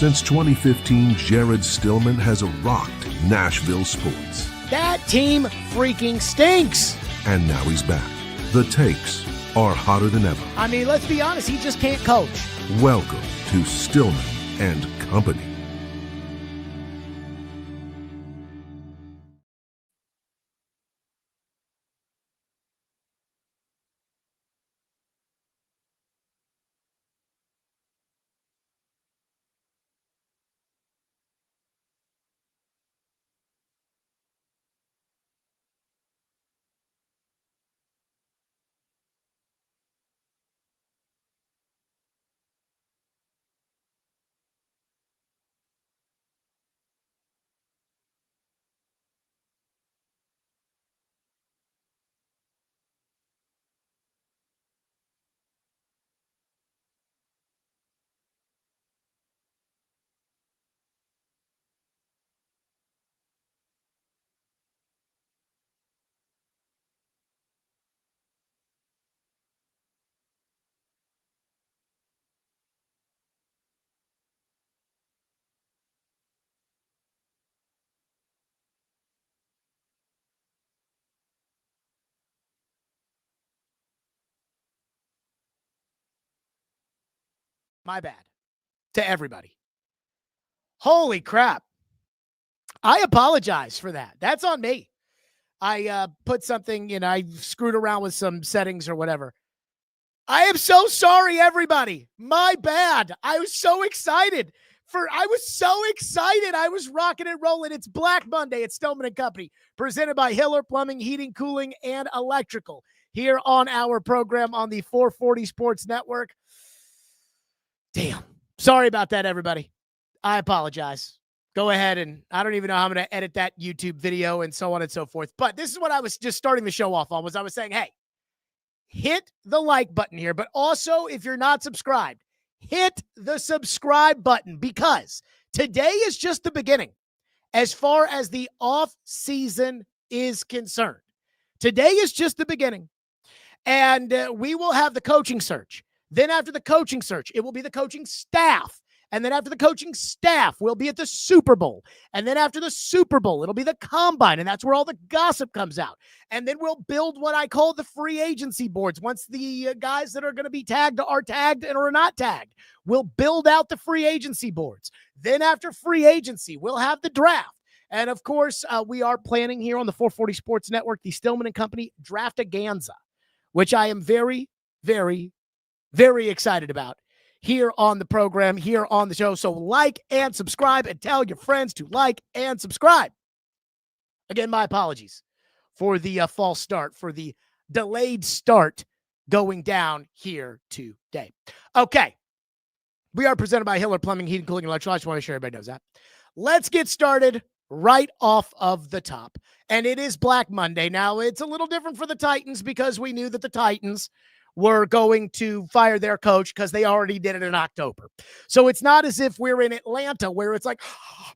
Since 2015, Jared Stillman has rocked Nashville sports. That team freaking stinks. And now he's back. The takes are hotter than ever. I mean, let's be honest, he just can't coach. Welcome to Stillman and Company. My bad to everybody. Holy crap. I apologize for that. That's on me. I put something, I screwed around with some settings or whatever. I am so sorry, everybody. My bad. I was so excited. I was rocking and rolling. It's Black Monday at Stillman and Company, presented by Hiller Plumbing, Heating, Cooling, and Electrical, here on our program on the 440 Sports Network. Damn. Sorry about that, everybody. I apologize. Go ahead, and I don't even know how I'm going to edit that YouTube video and so on and so forth. But this is what I was just starting the show off on, was I was saying, hey, hit the like button here. But also, if you're not subscribed, hit the subscribe button, because today is just the beginning as far as the off season is concerned. Today is just the beginning. And we will have the coaching search. Then after the coaching search, it will be the coaching staff. And then after the coaching staff, we'll be at the Super Bowl. And then after the Super Bowl, it'll be the Combine. And that's where all the gossip comes out. And then we'll build what I call the free agency boards. Once the guys that are going to be tagged are tagged and are not tagged, we'll build out the free agency boards. Then after free agency, we'll have the draft. And of course, we are planning here on the 440 Sports Network, the Stillman and Company Draft-A-Ganza, which I am very, very, very excited about here on the program, here on the show. So like and subscribe, and tell your friends to like and subscribe. Again, my apologies for the false start, for the delayed start going down here today. Okay. We are presented by Hiller Plumbing, Heating, Cooling, and Electrical. I just want to make sure everybody knows that. Let's get started right off of the top. And it is Black Monday. Now, it's a little different for the Titans, because we knew that the Titans were going to fire their coach because they already did it in October. So it's not as if we're in Atlanta where it's like,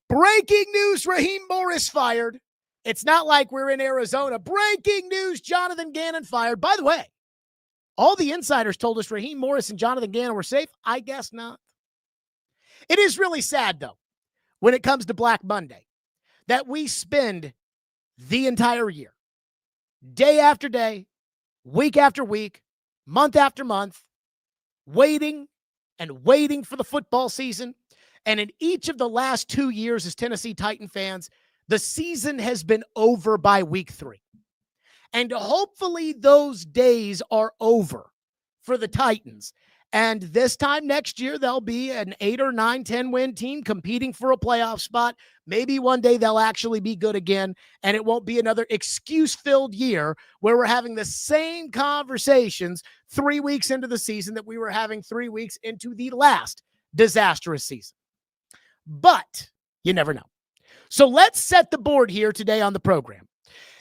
breaking news, Raheem Morris fired. It's not like we're in Arizona. Breaking news, Jonathan Gannon fired. By the way, all the insiders told us Raheem Morris and Jonathan Gannon were safe. I guess not. It is really sad, though, when it comes to Black Monday, that we spend the entire year, day after day, week after week, month after month, waiting and waiting for the football season. And in each of the last 2 years as Tennessee Titan fans, the season has been over by week 3. And hopefully those days are over for the Titans. And this time next year, they'll be an 8 or 9, 10 win team competing for a playoff spot. Maybe one day they'll actually be good again, and it won't be another excuse-filled year where we're having the same conversations 3 weeks into the season that we were having 3 weeks into the last disastrous season. But you never know. So let's set the board here today on the program.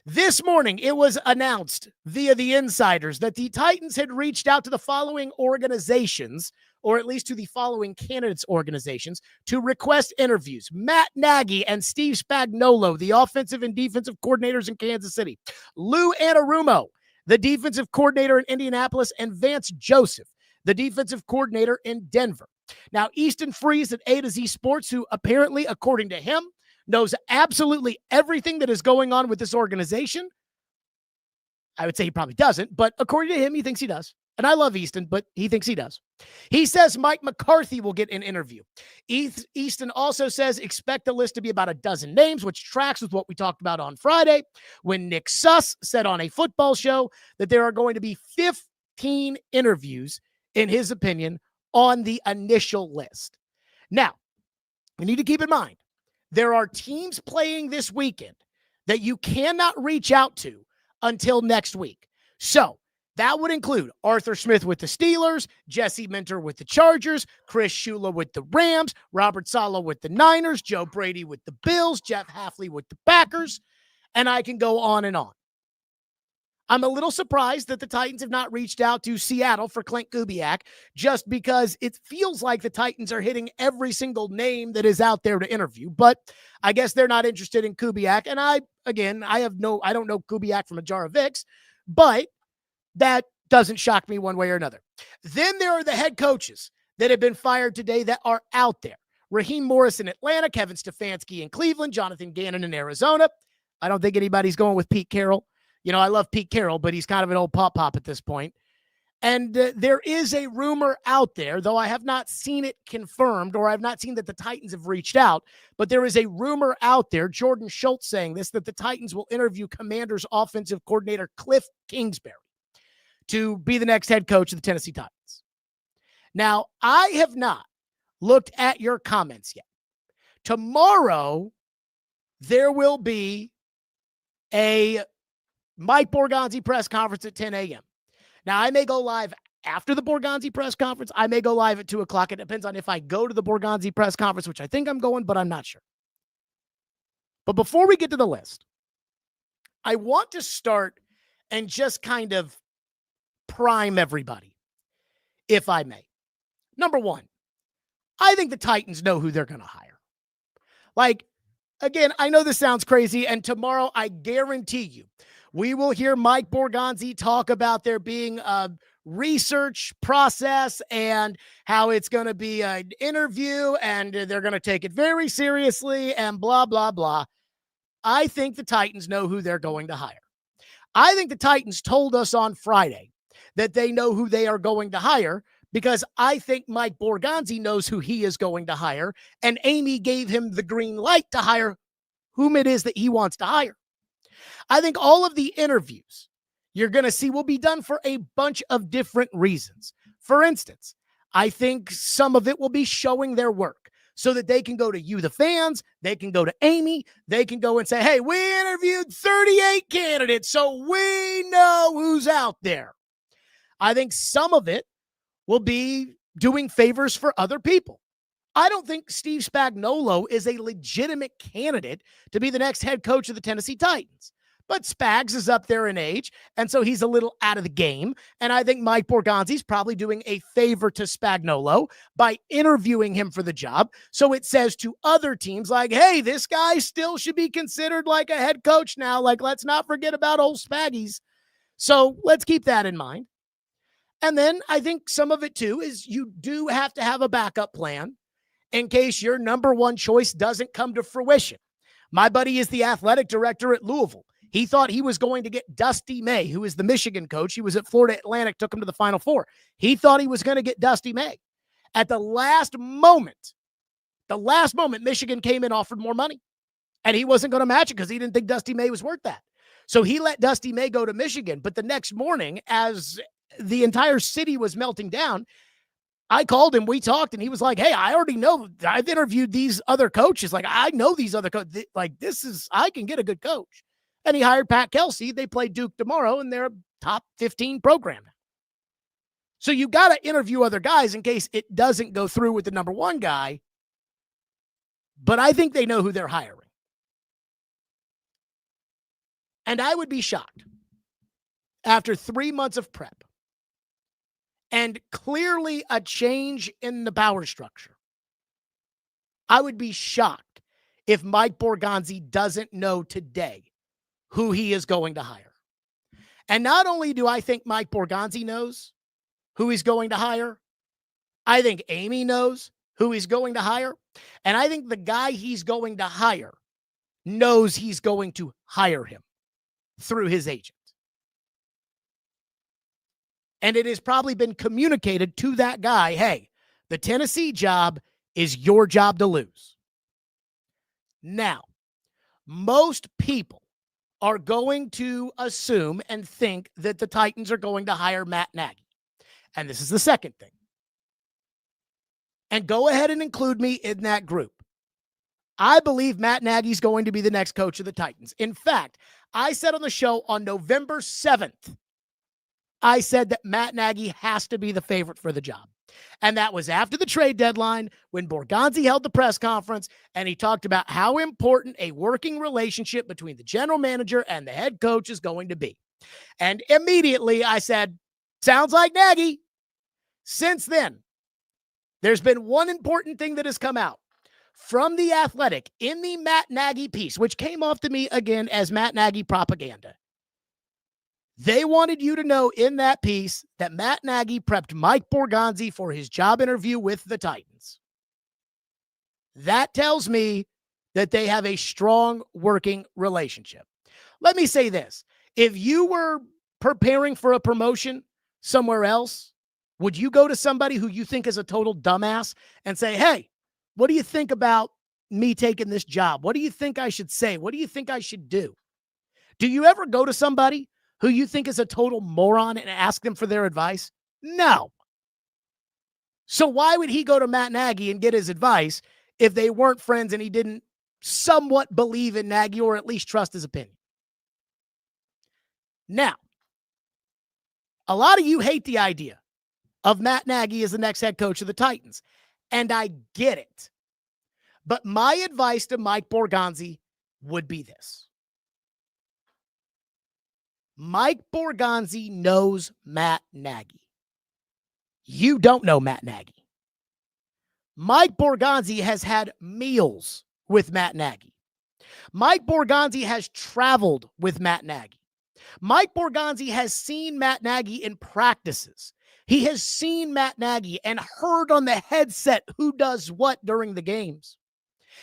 This morning, it was announced via the insiders that the Titans had reached out to the following organizations, or at least to the following candidates' organizations, to request interviews. Matt Nagy and Steve Spagnuolo, the offensive and defensive coordinators in Kansas City. Lou Anarumo, the defensive coordinator in Indianapolis, and Vance Joseph, the defensive coordinator in Denver. Now, Easton Freeze at A to Z Sports, who apparently, according to him, knows absolutely everything that is going on with this organization. I would say he probably doesn't, but according to him, he thinks he does. And I love Easton, but he thinks he does. He says Mike McCarthy will get an interview. Easton also says expect the list to be about a dozen names, which tracks with what we talked about on Friday when Nick Suss said on a football show that there are going to be 15 interviews, in his opinion, on the initial list. Now, you need to keep in mind, there are teams playing this weekend that you cannot reach out to until next week. So that would include Arthur Smith with the Steelers, Jesse Minter with the Chargers, Chris Shula with the Rams, Robert Saleh with the Niners, Joe Brady with the Bills, Jeff Hafley with the Packers, and I can go on and on. I'm a little surprised that the Titans have not reached out to Seattle for Clint Kubiak, just because it feels like the Titans are hitting every single name that is out there to interview. But I guess they're not interested in Kubiak. And I don't know Kubiak from a jar of Vicks, but that doesn't shock me one way or another. Then there are the head coaches that have been fired today that are out there. Raheem Morris in Atlanta, Kevin Stefanski in Cleveland, Jonathan Gannon in Arizona. I don't think anybody's going with Pete Carroll. You know, I love Pete Carroll, but he's kind of an old pop-pop at this point. And there is a rumor out there, though I have not seen it confirmed, or I've not seen that the Titans have reached out, but there is a rumor out there, Jordan Schultz saying this, that the Titans will interview Commanders offensive coordinator Cliff Kingsbury to be the next head coach of the Tennessee Titans. Now, I have not looked at your comments yet. Tomorrow, there will be a Mike Borgonzi press conference at 10 a.m. Now, I may go live after the Borgonzi press conference. I may go live at 2 o'clock. It depends on if I go to the Borgonzi press conference, which I think I'm going, but I'm not sure. But before we get to the list, I want to start and just kind of prime everybody, if I may. Number one, I think the Titans know who they're going to hire. Like, again, I know this sounds crazy, and tomorrow I guarantee you we will hear Mike Borgonzi talk about there being a research process and how it's going to be an interview and they're going to take it very seriously and blah, blah, blah. I think the Titans know who they're going to hire. I think the Titans told us on Friday that they know who they are going to hire because I think Mike Borgonzi knows who he is going to hire, and Amy gave him the green light to hire whom it is that he wants to hire. I think all of the interviews you're going to see will be done for a bunch of different reasons. For instance, I think some of it will be showing their work so that they can go to you, the fans, they can go to Amy, they can go and say, hey, we interviewed 38 candidates, so we know who's out there. I think some of it will be doing favors for other people. I don't think Steve Spagnuolo is a legitimate candidate to be the next head coach of the Tennessee Titans. But Spags is up there in age, and so he's a little out of the game. And I think Mike Borgonzi's probably doing a favor to Spagnuolo by interviewing him for the job. So it says to other teams like, hey, this guy still should be considered like a head coach now. Like, let's not forget about old Spaggies. So let's keep that in mind. And then I think some of it, too, is you do have to have a backup plan in case your number one choice doesn't come to fruition. My buddy is the athletic director at Louisville. He thought he was going to get Dusty May, who is the Michigan coach. He was at Florida Atlantic, took him to the Final Four. He thought he was going to get Dusty May. At the last moment, Michigan came and offered more money. And he wasn't going to match it because he didn't think Dusty May was worth that. So he let Dusty May go to Michigan. But the next morning, as the entire city was melting down, I called him, we talked, and he was like, hey, I already know. I've interviewed these other coaches. Like, I know these other coaches. Like, I can get a good coach. And he hired Pat Kelsey. They play Duke tomorrow, and they're a top 15 program now. So you got to interview other guys in case it doesn't go through with the number one guy. But I think they know who they're hiring. And I would be shocked after 3 months of prep and clearly a change in the power structure. I would be shocked if Mike Borgonzi doesn't know today who he is going to hire. And not only do I think Mike Borgonzi knows who he's going to hire, I think Amy knows who he's going to hire. And I think the guy he's going to hire knows he's going to hire him through his agent. And it has probably been communicated to that guy, hey, the Tennessee job is your job to lose. Now, most people are going to assume and think that the Titans are going to hire Matt Nagy. And this is the second thing. And go ahead and include me in that group. I believe Matt Nagy is going to be the next coach of the Titans. In fact, I said on the show on November 7th, I said that Matt Nagy has to be the favorite for the job. And that was after the trade deadline when Borgonzi held the press conference and he talked about how important a working relationship between the general manager and the head coach is going to be. And immediately I said, sounds like Nagy. Since then, there's been one important thing that has come out from The Athletic in the Matt Nagy piece, which came off to me again as Matt Nagy propaganda. They wanted you to know in that piece that Matt Nagy prepped Mike Borgonzi for his job interview with the Titans. That tells me that they have a strong working relationship. Let me say this. If you were preparing for a promotion somewhere else, would you go to somebody who you think is a total dumbass and say, hey, what do you think about me taking this job? What do you think I should say? What do you think I should do? Do you ever go to somebody who you think is a total moron and ask them for their advice? No. So why would he go to Matt Nagy and get his advice if they weren't friends and he didn't somewhat believe in Nagy or at least trust his opinion? Now, a lot of you hate the idea of Matt Nagy as the next head coach of the Titans, and I get it. But my advice to Mike Borgonzi would be this. Mike Borgonzi knows Matt Nagy. You don't know Matt Nagy. Mike Borgonzi has had meals with Matt Nagy. Mike Borgonzi has traveled with Matt Nagy. Mike Borgonzi has seen Matt Nagy in practices. He has seen Matt Nagy and heard on the headset who does what during the games.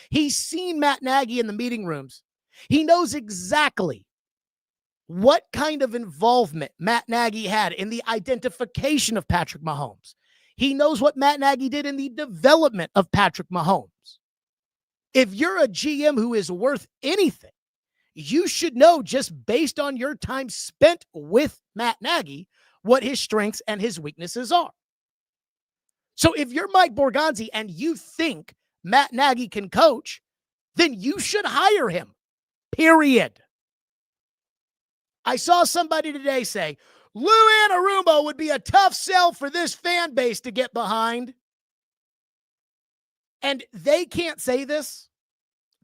He's seen Matt Nagy in the meeting rooms. He knows exactly what kind of involvement Matt Nagy had in the identification of Patrick Mahomes. He knows what Matt Nagy did in the development of Patrick Mahomes. If you're a GM who is worth anything, you should know just based on your time spent with Matt Nagy what his strengths and his weaknesses are. So if you're Mike Borgonzi and you think Matt Nagy can coach, then you should hire him, period. I saw somebody today say, Lou Anarumo would be a tough sell for this fan base to get behind. And they can't say this,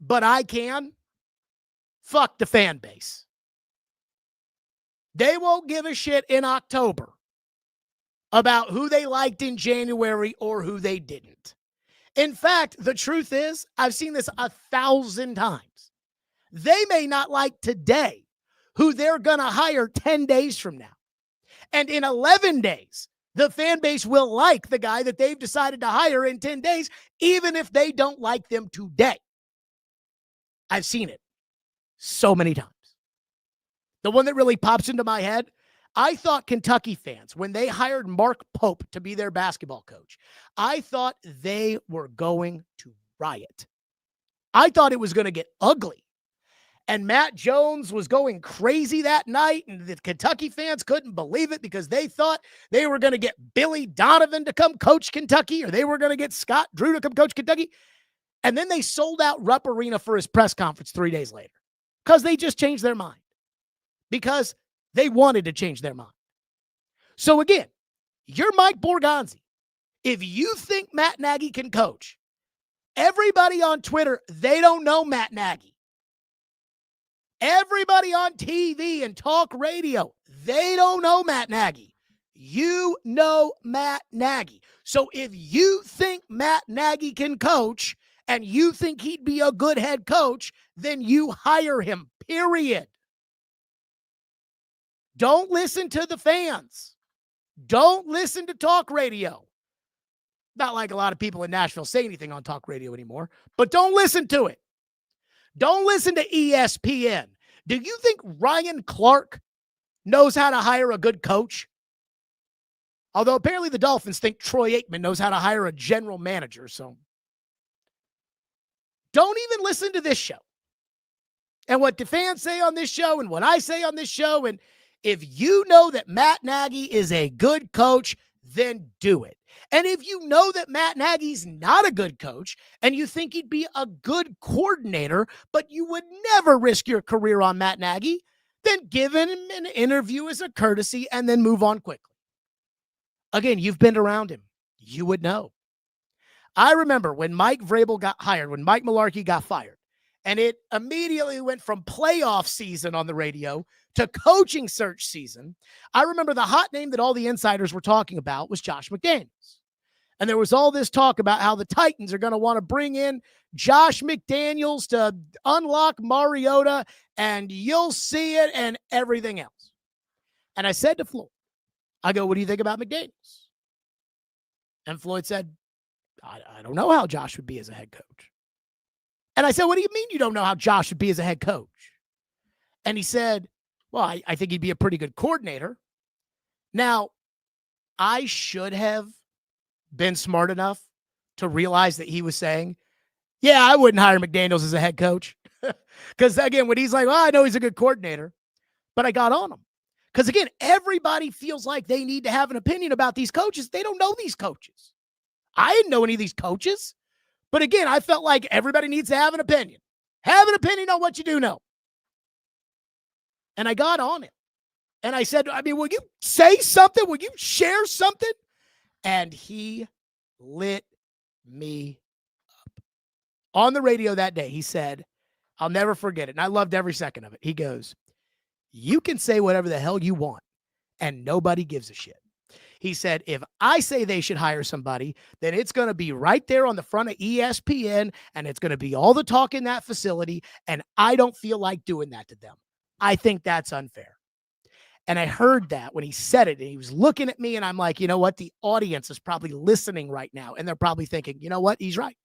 but I can. Fuck the fan base. They won't give a shit in October about who they liked in January or who they didn't. In fact, the truth is, I've seen this 1,000 times. They may not like today who they're going to hire 10 days from now. And in 11 days, the fan base will like the guy that they've decided to hire in 10 days, even if they don't like them today. I've seen it so many times. The one that really pops into my head, I thought Kentucky fans, when they hired Mark Pope to be their basketball coach, I thought they were going to riot. I thought it was going to get ugly. And Matt Jones was going crazy that night, and the Kentucky fans couldn't believe it because they thought they were going to get Billy Donovan to come coach Kentucky, or they were going to get Scott Drew to come coach Kentucky. And then they sold out Rupp Arena for his press conference 3 days later because they just changed their mind, because they wanted to change their mind. So again, you're Mike Borgonzi. If you think Matt Nagy can coach, everybody on Twitter, they don't know Matt Nagy. Everybody on TV and talk radio, they don't know Matt Nagy. You know Matt Nagy. So if you think Matt Nagy can coach and you think he'd be a good head coach, then you hire him, period. Don't listen to the fans. Don't listen to talk radio. Not like a lot of people in Nashville say anything on talk radio anymore, but don't listen to it. Don't listen to ESPN. Do you think Ryan Clark knows how to hire a good coach? Although apparently the Dolphins think Troy Aikman knows how to hire a general manager. So don't even listen to this show. And what the fans say on this show and what I say on this show. And if you know that Matt Nagy is a good coach, then do it. And if you know that Matt Nagy's not a good coach and you think he'd be a good coordinator, but you would never risk your career on Matt Nagy, then give him an interview as a courtesy and then move on quickly. Again, you've been around him. You would know. I remember when Mike Vrabel got hired, when Mike Mularkey got fired, and it immediately went from playoff season on the radio to coaching search season. I remember the hot name that all the insiders were talking about was Josh McDaniels. And there was all this talk about how the Titans are going to want to bring in Josh McDaniels to unlock Mariota, and you'll see it and everything else. And I said to Floyd, I go, what do you think about McDaniels? And Floyd said, I don't know how Josh would be as a head coach. And I said, what do you mean you don't know how Josh would be as a head coach? And he said, well, I think he'd be a pretty good coordinator. Now, I should have been smart enough to realize that he was saying, yeah, I wouldn't hire McDaniels as a head coach. Because, again, when he's like, well, I know he's a good coordinator, but I got on him. Because, again, everybody feels like they need to have an opinion about these coaches. They don't know these coaches. I didn't know any of these coaches. But, again, I felt like everybody needs to have an opinion. Have an opinion on what you do know. And I got on it. And I said, I mean, will you say something? Will you share something? And he lit me up. On the radio that day, he said, I'll never forget it. And I loved every second of it. He goes, you can say whatever the hell you want, and nobody gives a shit. He said, if I say they should hire somebody, then it's going to be right there on the front of ESPN, and it's going to be all the talk in that facility, and I don't feel like doing that to them. I think that's unfair. And I heard that when he said it, and he was looking at me, and I'm like, you know what? The audience is probably listening right now, and they're probably thinking, you know what? He's right.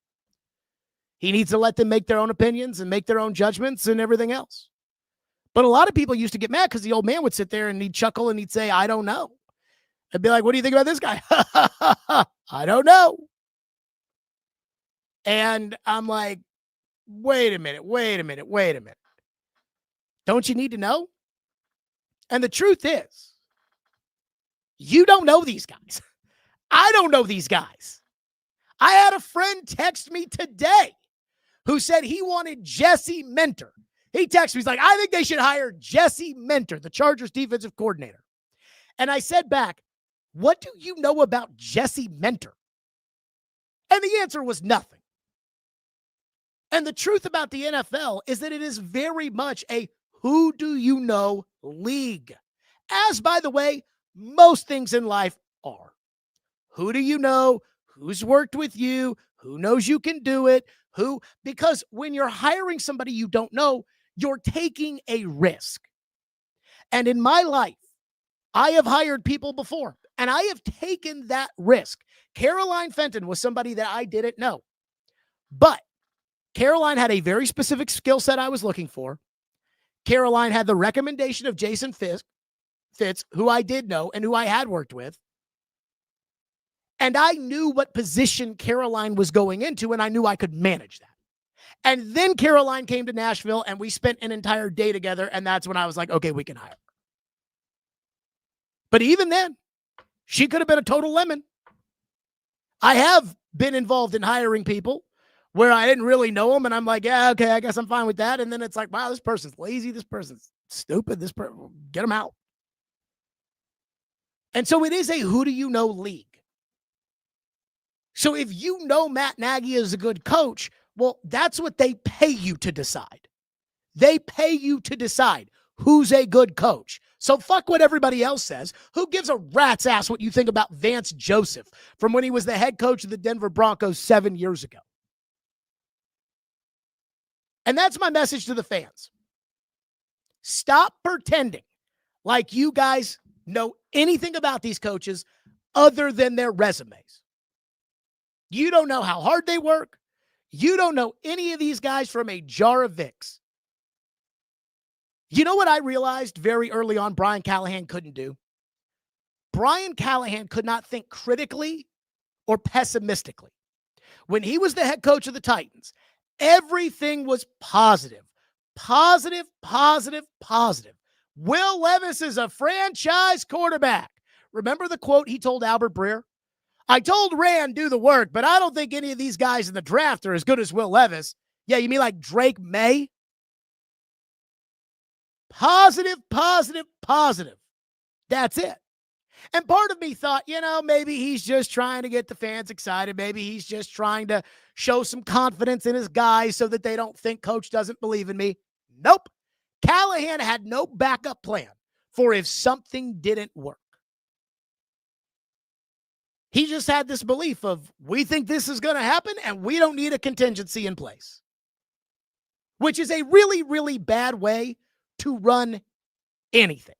He needs to let them make their own opinions and make their own judgments and everything else. But a lot of people used to get mad because the old man would sit there and he'd chuckle and he'd say, I don't know. I'd be like, what do you think about this guy? I don't know. And I'm like, wait a minute. Don't you need to know? And the truth is, you don't know these guys. I don't know these guys. I had a friend text me today who said he wanted Jesse Minter. He texted me, he's like, I think they should hire Jesse Minter, the Chargers defensive coordinator. And I said back, what do you know about Jesse Minter? And the answer was nothing. And the truth about the NFL is that it is very much a who do you know league. As, by the way, most things in life are. Who do you know? Who's worked with you? Who knows you can do it? Who? Because when you're hiring somebody you don't know, you're taking a risk. And in my life, I have hired people before, and I have taken that risk. Caroline Fenton was somebody that I didn't know. But Caroline had a very specific skill set I was looking for. Caroline had the recommendation of Jason Fitz, who I did know and who I had worked with. And I knew what position Caroline was going into, and I knew I could manage that. And then Caroline came to Nashville, and we spent an entire day together, and that's when I was like, okay, we can hire her. But even then, she could have been a total lemon. I have been involved in hiring people where I didn't really know them, and I'm like, yeah, okay, I guess I'm fine with that. And then it's like, wow, this person's lazy, this person's stupid, get them out. And so it is a who do you know league. So if you know Matt Nagy is a good coach, well, that's what they pay you to decide. They pay you to decide who's a good coach. So fuck what everybody else says. Who gives a rat's ass what you think about Vance Joseph from when he was the head coach of the Denver Broncos 7 years ago? And that's my message to the fans. Stop pretending like you guys know anything about these coaches other than their resumes. You don't know how hard they work. You don't know any of these guys from a jar of Vicks. You know what I realized very early on Brian Callahan couldn't do? Brian Callahan could not think critically or pessimistically. When he was the head coach of the Titans, everything was positive. Positive, positive, positive. Will Levis is a franchise quarterback. Remember the quote he told Albert Breer? I told Rand do the work, but I don't think any of these guys in the draft are as good as Will Levis. Yeah, you mean like Drake May? Positive, positive, positive. That's it. And part of me thought, maybe he's just trying to get the fans excited. Maybe he's just trying to show some confidence in his guys so that they don't think coach doesn't believe in me. Nope. Callahan had no backup plan for if something didn't work. He just had this belief of, we think this is going to happen and we don't need a contingency in place, which is a really, really bad way to run anything.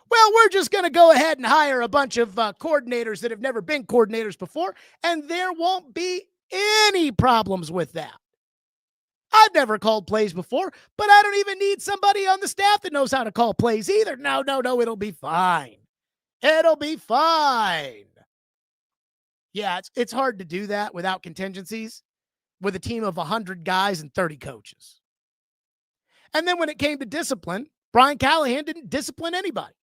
Well, we're just going to go ahead and hire a bunch of coordinators that have never been coordinators before, and there won't be any problems with that. I've never called plays before, but I don't even need somebody on the staff that knows how to call plays either. No, it'll be fine. It'll be fine. Yeah, it's hard to do that without contingencies with a team of 100 guys and 30 coaches. And then when it came to discipline, Brian Callahan didn't discipline anybody.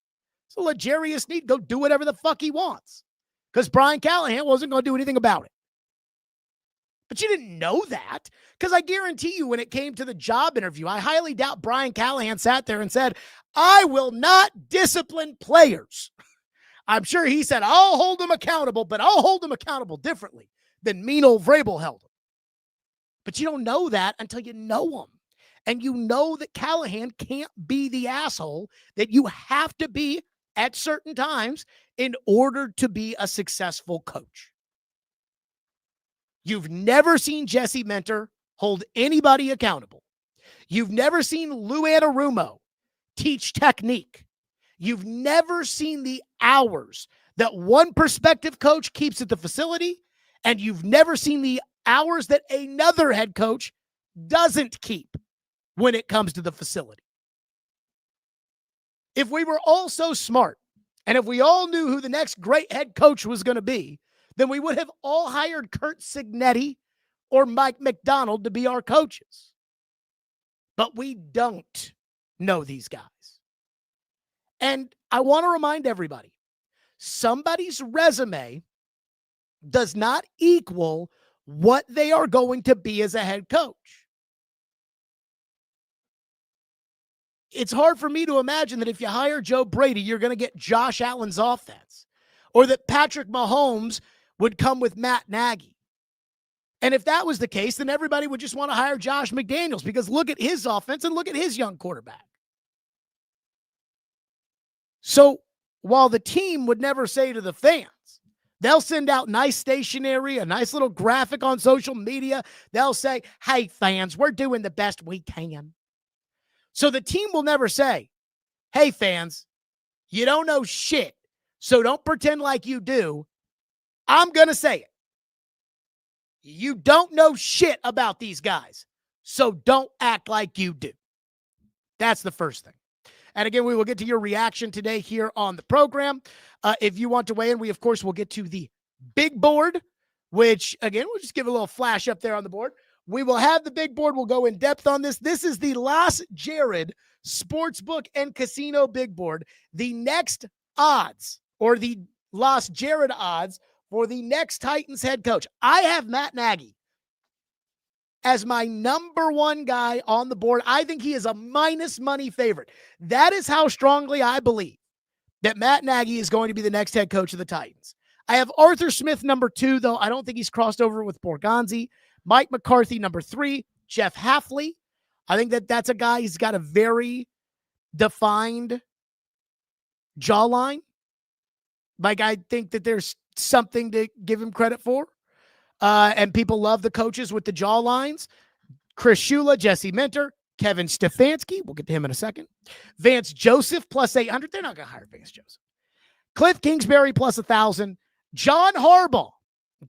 So let Jarius Sneed go do whatever the fuck he wants because Brian Callahan wasn't going to do anything about it. But you didn't know that because I guarantee you when it came to the job interview, I highly doubt Brian Callahan sat there and said, I will not discipline players. I'm sure he said, I'll hold them accountable, but I'll hold them accountable differently than mean old Vrabel held them. But you don't know that until you know him. And you know that Callahan can't be the asshole that you have to be at certain times in order to be a successful coach. You've never seen Jesse Minter hold anybody accountable. You've never seen Lou Anarumo teach technique. You've never seen the hours that one prospective coach keeps at the facility, and you've never seen the hours that another head coach doesn't keep when it comes to the facility. If we were all so smart, and if we all knew who the next great head coach was going to be, then we would have all hired Kurt Cignetti or Mike McDonald to be our coaches. But we don't know these guys. And I want to remind everybody, somebody's resume does not equal what they are going to be as a head coach. It's hard for me to imagine that if you hire Joe Brady, you're going to get Josh Allen's offense, or that Patrick Mahomes would come with Matt Nagy. And if that was the case, then everybody would just want to hire Josh McDaniels because look at his offense and look at his young quarterback. So while the team would never say to the fans, they'll send out nice stationery, a nice little graphic on social media. They'll say, hey, fans, we're doing the best we can. So the team will never say, hey, fans, you don't know shit, so don't pretend like you do. I'm going to say it. You don't know shit about these guys, so don't act like you do. That's the first thing. And again, we will get to your reaction today here on the program. If you want to weigh in, we, of course, will get to the big board, which, again, we'll just give a little flash up there on the board. We will have the big board. We'll go in depth on this. This is the Las Jared Sportsbook and Casino big board. The next odds, or the Las Jared odds for the next Titans head coach. I have Matt Nagy as my number one guy on the board. I think he is a minus money favorite. That is how strongly I believe that Matt Nagy is going to be the next head coach of the Titans. I have Arthur Smith number 2, though. I don't think he's crossed over with Borgonzi. Mike McCarthy number 3. Jeff Hafley. I think that's a guy, he's got a very defined jawline. Like, I think that there's something to give him credit for. And people love the coaches with the jaw lines. Chris Shula, Jesse Minter, Kevin Stefanski. We'll get to him in a second. Vance Joseph plus 800. They're not going to hire Vance Joseph. Cliff Kingsbury plus 1,000. John Harbaugh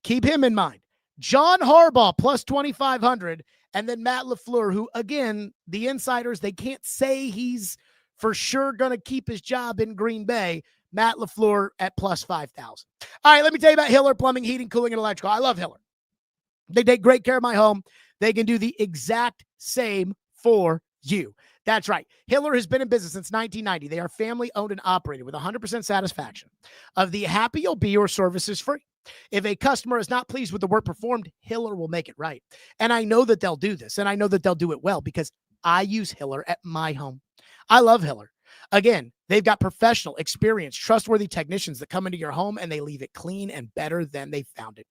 Keep him in mind. John Harbaugh plus 2,500, and then Matt LaFleur, who, again, the insiders, they can't say he's for sure going to keep his job in Green Bay. Matt LaFleur at plus 5,000. All right, let me tell you about Hiller Plumbing, Heating, Cooling, and Electrical. I love Hiller. They take great care of my home. They can do the exact same for you. That's right. Hiller has been in business since 1990. They are family owned and operated with 100% satisfaction. Of the happy you'll be, your service is free. If a customer is not pleased with the work performed, Hiller will make it right. And I know that they'll do this, and I know that they'll do it well because I use Hiller at my home. I love Hiller. Again, they've got professional, experienced, trustworthy technicians that come into your home and they leave it clean and better than they found it.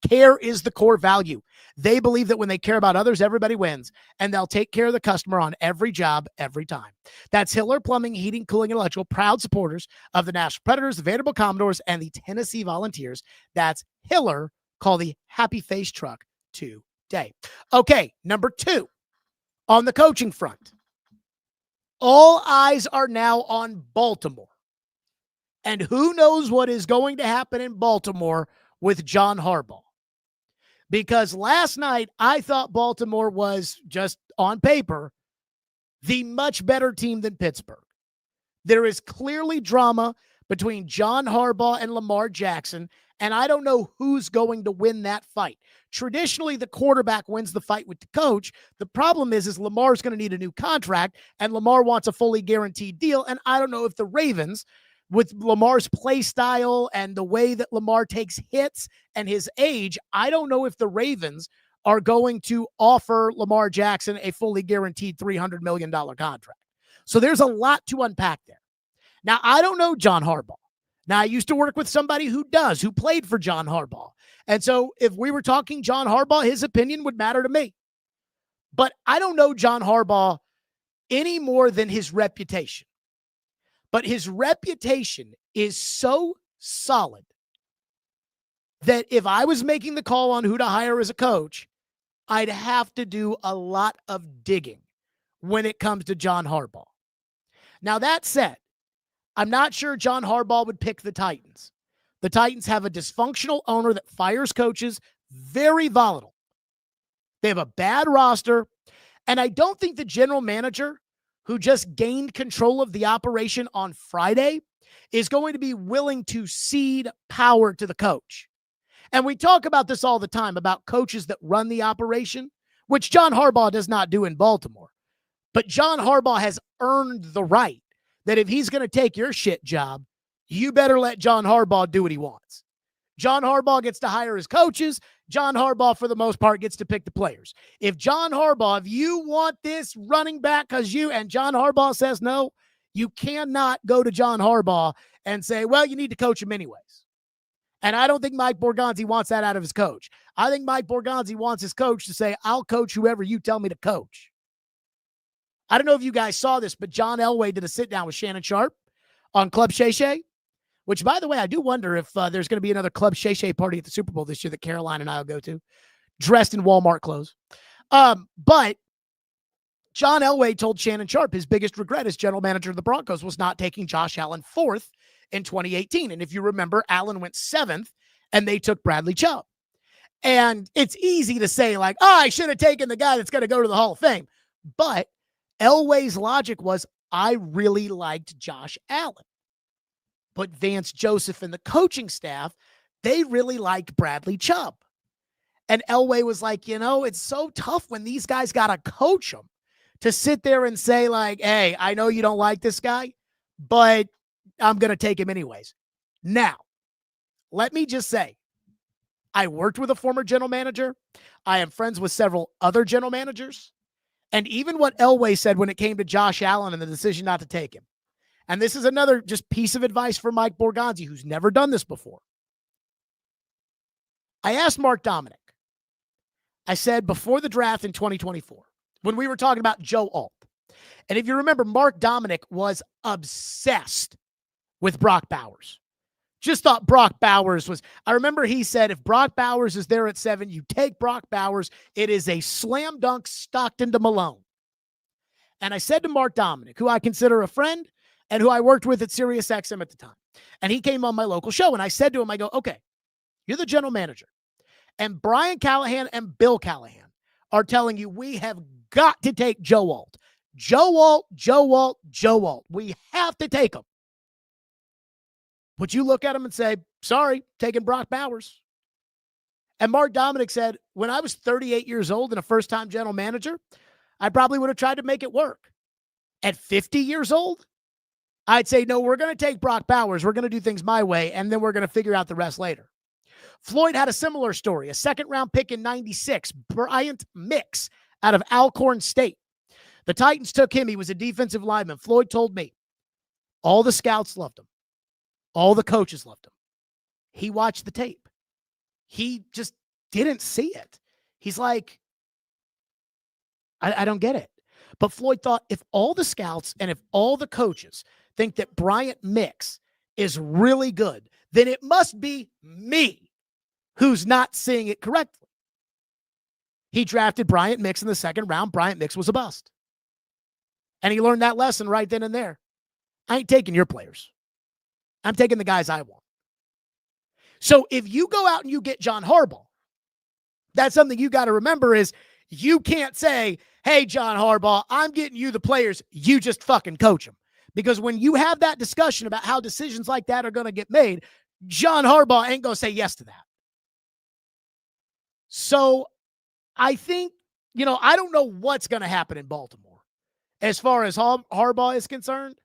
Care is the core value. They believe that when they care about others, everybody wins, and they'll take care of the customer on every job, every time. That's Hiller Plumbing, Heating, Cooling, and Electrical, proud supporters of the Nashville Predators, the Vanderbilt Commodores, and the Tennessee Volunteers. That's Hiller. Call the Happy Face Truck today. Okay, number 2, on the coaching front. All eyes are now on Baltimore. And who knows what is going to happen in Baltimore with John Harbaugh. Because last night, I thought Baltimore was, just on paper, the much better team than Pittsburgh. There is clearly drama between John Harbaugh and Lamar Jackson, and I don't know who's going to win that fight. Traditionally, the quarterback wins the fight with the coach. The problem is Lamar's going to need a new contract, and Lamar wants a fully guaranteed deal, and I don't know if the Ravens, with Lamar's play style and the way that Lamar takes hits and his age, I don't know if the Ravens are going to offer Lamar Jackson a fully guaranteed $300 million contract. So there's a lot to unpack there. Now, I don't know John Harbaugh. Now, I used to work with somebody who played for John Harbaugh. And so if we were talking John Harbaugh, his opinion would matter to me. But I don't know John Harbaugh any more than his reputation. But his reputation is so solid that if I was making the call on who to hire as a coach, I'd have to do a lot of digging when it comes to John Harbaugh. Now, that said, I'm not sure John Harbaugh would pick the Titans. The Titans have a dysfunctional owner that fires coaches, very volatile. They have a bad roster, and I don't think the general manager, who just gained control of the operation on Friday, is going to be willing to cede power to the coach. And we talk about this all the time, about coaches that run the operation, which John Harbaugh does not do in Baltimore. But John Harbaugh has earned the right that if he's going to take your shit job, you better let John Harbaugh do what he wants. John Harbaugh gets to hire his coaches. John Harbaugh, for the most part, gets to pick the players. If John Harbaugh, if you want this running back because and John Harbaugh says no, you cannot go to John Harbaugh and say, well, you need to coach him anyways. And I don't think Mike Borgonzi wants that out of his coach. I think Mike Borgonzi wants his coach to say, I'll coach whoever you tell me to coach. I don't know if you guys saw this, but John Elway did a sit-down with Shannon Sharp on Club Shay Shay, which, by the way, I do wonder if there's going to be another Club Shay Shay party at the Super Bowl this year that Caroline and I will go to, dressed in Walmart clothes. But John Elway told Shannon Sharp his biggest regret as general manager of the Broncos was not taking Josh Allen 4th in 2018. And if you remember, Allen went 7th, and they took Bradley Chubb. And it's easy to say, like, I should have taken the guy that's going to go to the Hall of Fame. But Elway's logic was, I really liked Josh Allen. But Vance Joseph and the coaching staff, they really liked Bradley Chubb. And Elway was like, it's so tough when these guys got to coach them to sit there and say, like, hey, I know you don't like this guy, but I'm going to take him anyways. Now, let me just say, I worked with a former general manager. I am friends with several other general managers. And even what Elway said when it came to Josh Allen and the decision not to take him. And this is another just piece of advice for Mike Borgonzi, who's never done this before. I asked Mark Dominic. I said before the draft in 2024, when we were talking about Joe Alt. And if you remember, Mark Dominic was obsessed with Brock Bowers. Just thought Brock Bowers was, I remember he said, if Brock Bowers is there at 7, you take Brock Bowers. It is a slam dunk Stockton to Malone. And I said to Mark Dominic, who I consider a friend and who I worked with at SiriusXM at the time, and he came on my local show, and I said to him, I go, okay, you're the general manager. And Brian Callahan and Bill Callahan are telling you we have got to take Joe Alt. Joe Alt, Joe Alt, Joe Alt. We have to take him. But you look at him and say, sorry, taking Brock Bowers. And Mark Dominic said, when I was 38 years old and a first-time general manager, I probably would have tried to make it work. At 50 years old, I'd say, no, we're going to take Brock Bowers. We're going to do things my way, and then we're going to figure out the rest later. Floyd had a similar story, a second-round pick in 96, Bryant Mix out of Alcorn State. The Titans took him. He was a defensive lineman. Floyd told me all the scouts loved him. All the coaches loved him. He watched the tape. He just didn't see it. He's like, I don't get it. But Floyd thought if all the scouts and if all the coaches think that Bryant Mix is really good, then it must be me who's not seeing it correctly. He drafted Bryant Mix in the second round. Bryant Mix was a bust. And he learned that lesson right then and there. I ain't taking your players. I'm taking the guys I want. So if you go out and you get John Harbaugh, that's something you got to remember is you can't say, hey, John Harbaugh, I'm getting you the players. You just fucking coach them. Because when you have that discussion about how decisions like that are going to get made, John Harbaugh ain't going to say yes to that. So I think, I don't know what's going to happen in Baltimore as far as Harbaugh is concerned.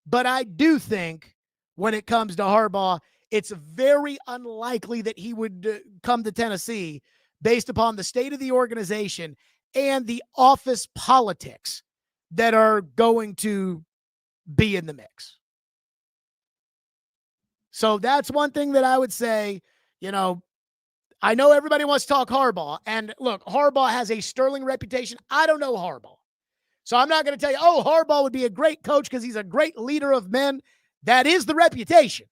But I do think when it comes to Harbaugh, it's very unlikely that he would come to Tennessee based upon the state of the organization and the office politics that are going to be in the mix. So that's one thing that I would say, I know everybody wants to talk Harbaugh. And look, Harbaugh has a sterling reputation. I don't know Harbaugh. So I'm not going to tell you, Harbaugh would be a great coach because he's a great leader of men. That is the reputation.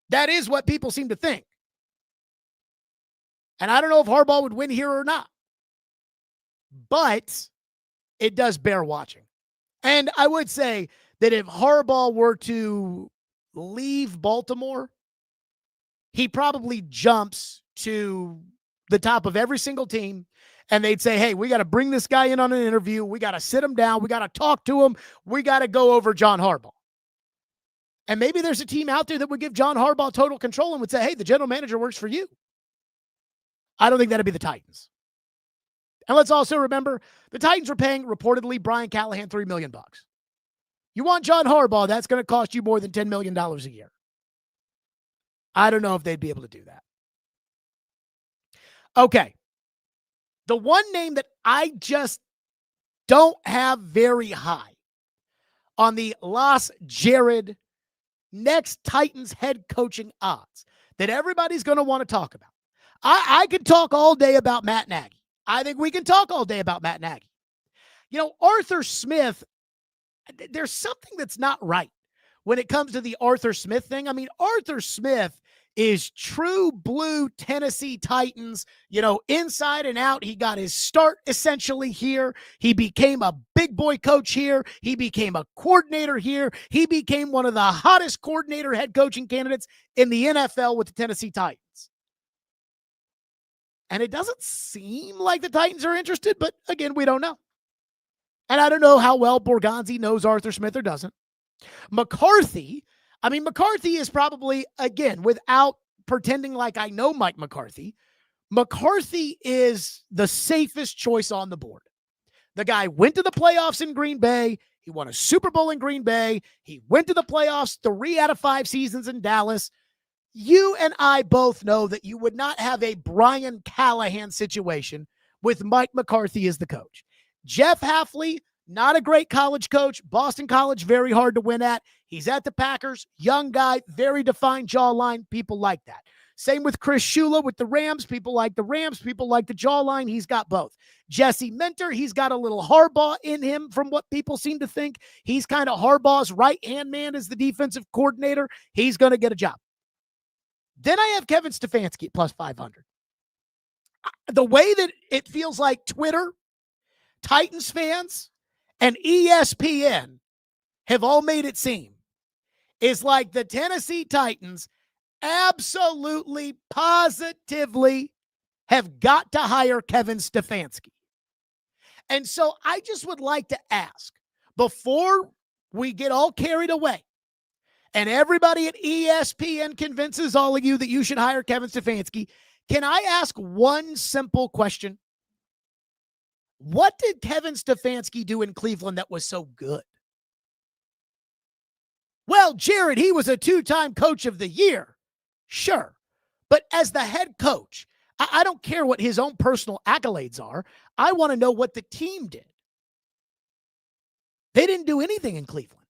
That is what people seem to think. And I don't know if Harbaugh would win here or not. But it does bear watching. And I would say that if Harbaugh were to leave Baltimore, he probably jumps to the top of every single team. And they'd say, hey, we got to bring this guy in on an interview. We got to sit him down. We got to talk to him. We got to go over John Harbaugh. And maybe there's a team out there that would give John Harbaugh total control and would say, hey, the general manager works for you. I don't think that'd be the Titans. And let's also remember, the Titans were paying, reportedly, Brian Callahan $3 million. You want John Harbaugh, that's going to cost you more than $10 million a year. I don't know if they'd be able to do that. Okay. The one name that I just don't have very high on the Los Jared next Titans head coaching odds that everybody's going to want to talk about. I could talk all day about Matt Nagy. I think we can talk all day about Matt Nagy. Arthur Smith, there's something that's not right when it comes to the Arthur Smith thing. I mean, Arthur Smith is true blue Tennessee Titans, inside and out. He got his start essentially here. He became a big boy coach here. He became a coordinator here. He became one of the hottest coordinator head coaching candidates in the NFL with the Tennessee Titans. And it doesn't seem like the Titans are interested, but again, we don't know. And I don't know how well Borgonzi knows Arthur Smith or doesn't. McCarthy is probably, again, without pretending like I know Mike McCarthy, McCarthy is the safest choice on the board. The guy went to the playoffs in Green Bay. He won a Super Bowl in Green Bay. He went to the playoffs 3 out of 5 seasons in Dallas. You and I both know that you would not have a Brian Callahan situation with Mike McCarthy as the coach. Jeff Hafley, not a great college coach. Boston College, very hard to win at. He's at the Packers. Young guy, very defined jawline. People like that. Same with Chris Shula with the Rams. People like the Rams. People like the jawline. He's got both. Jesse Minter, he's got a little Harbaugh in him from what people seem to think. He's kind of Harbaugh's right-hand man as the defensive coordinator. He's going to get a job. Then I have Kevin Stefanski at plus 500. The way that it feels like Twitter, Titans fans, and ESPN have all made it seem is like the Tennessee Titans absolutely, positively have got to hire Kevin Stefanski. And so I just would like to ask, before we get all carried away and everybody at ESPN convinces all of you that you should hire Kevin Stefanski, can I ask one simple question? What did Kevin Stefanski do in Cleveland that was so good? Well, Jared, he was a 2-time coach of the year. Sure. But as the head coach, I don't care what his own personal accolades are. I want to know what the team did. They didn't do anything in Cleveland.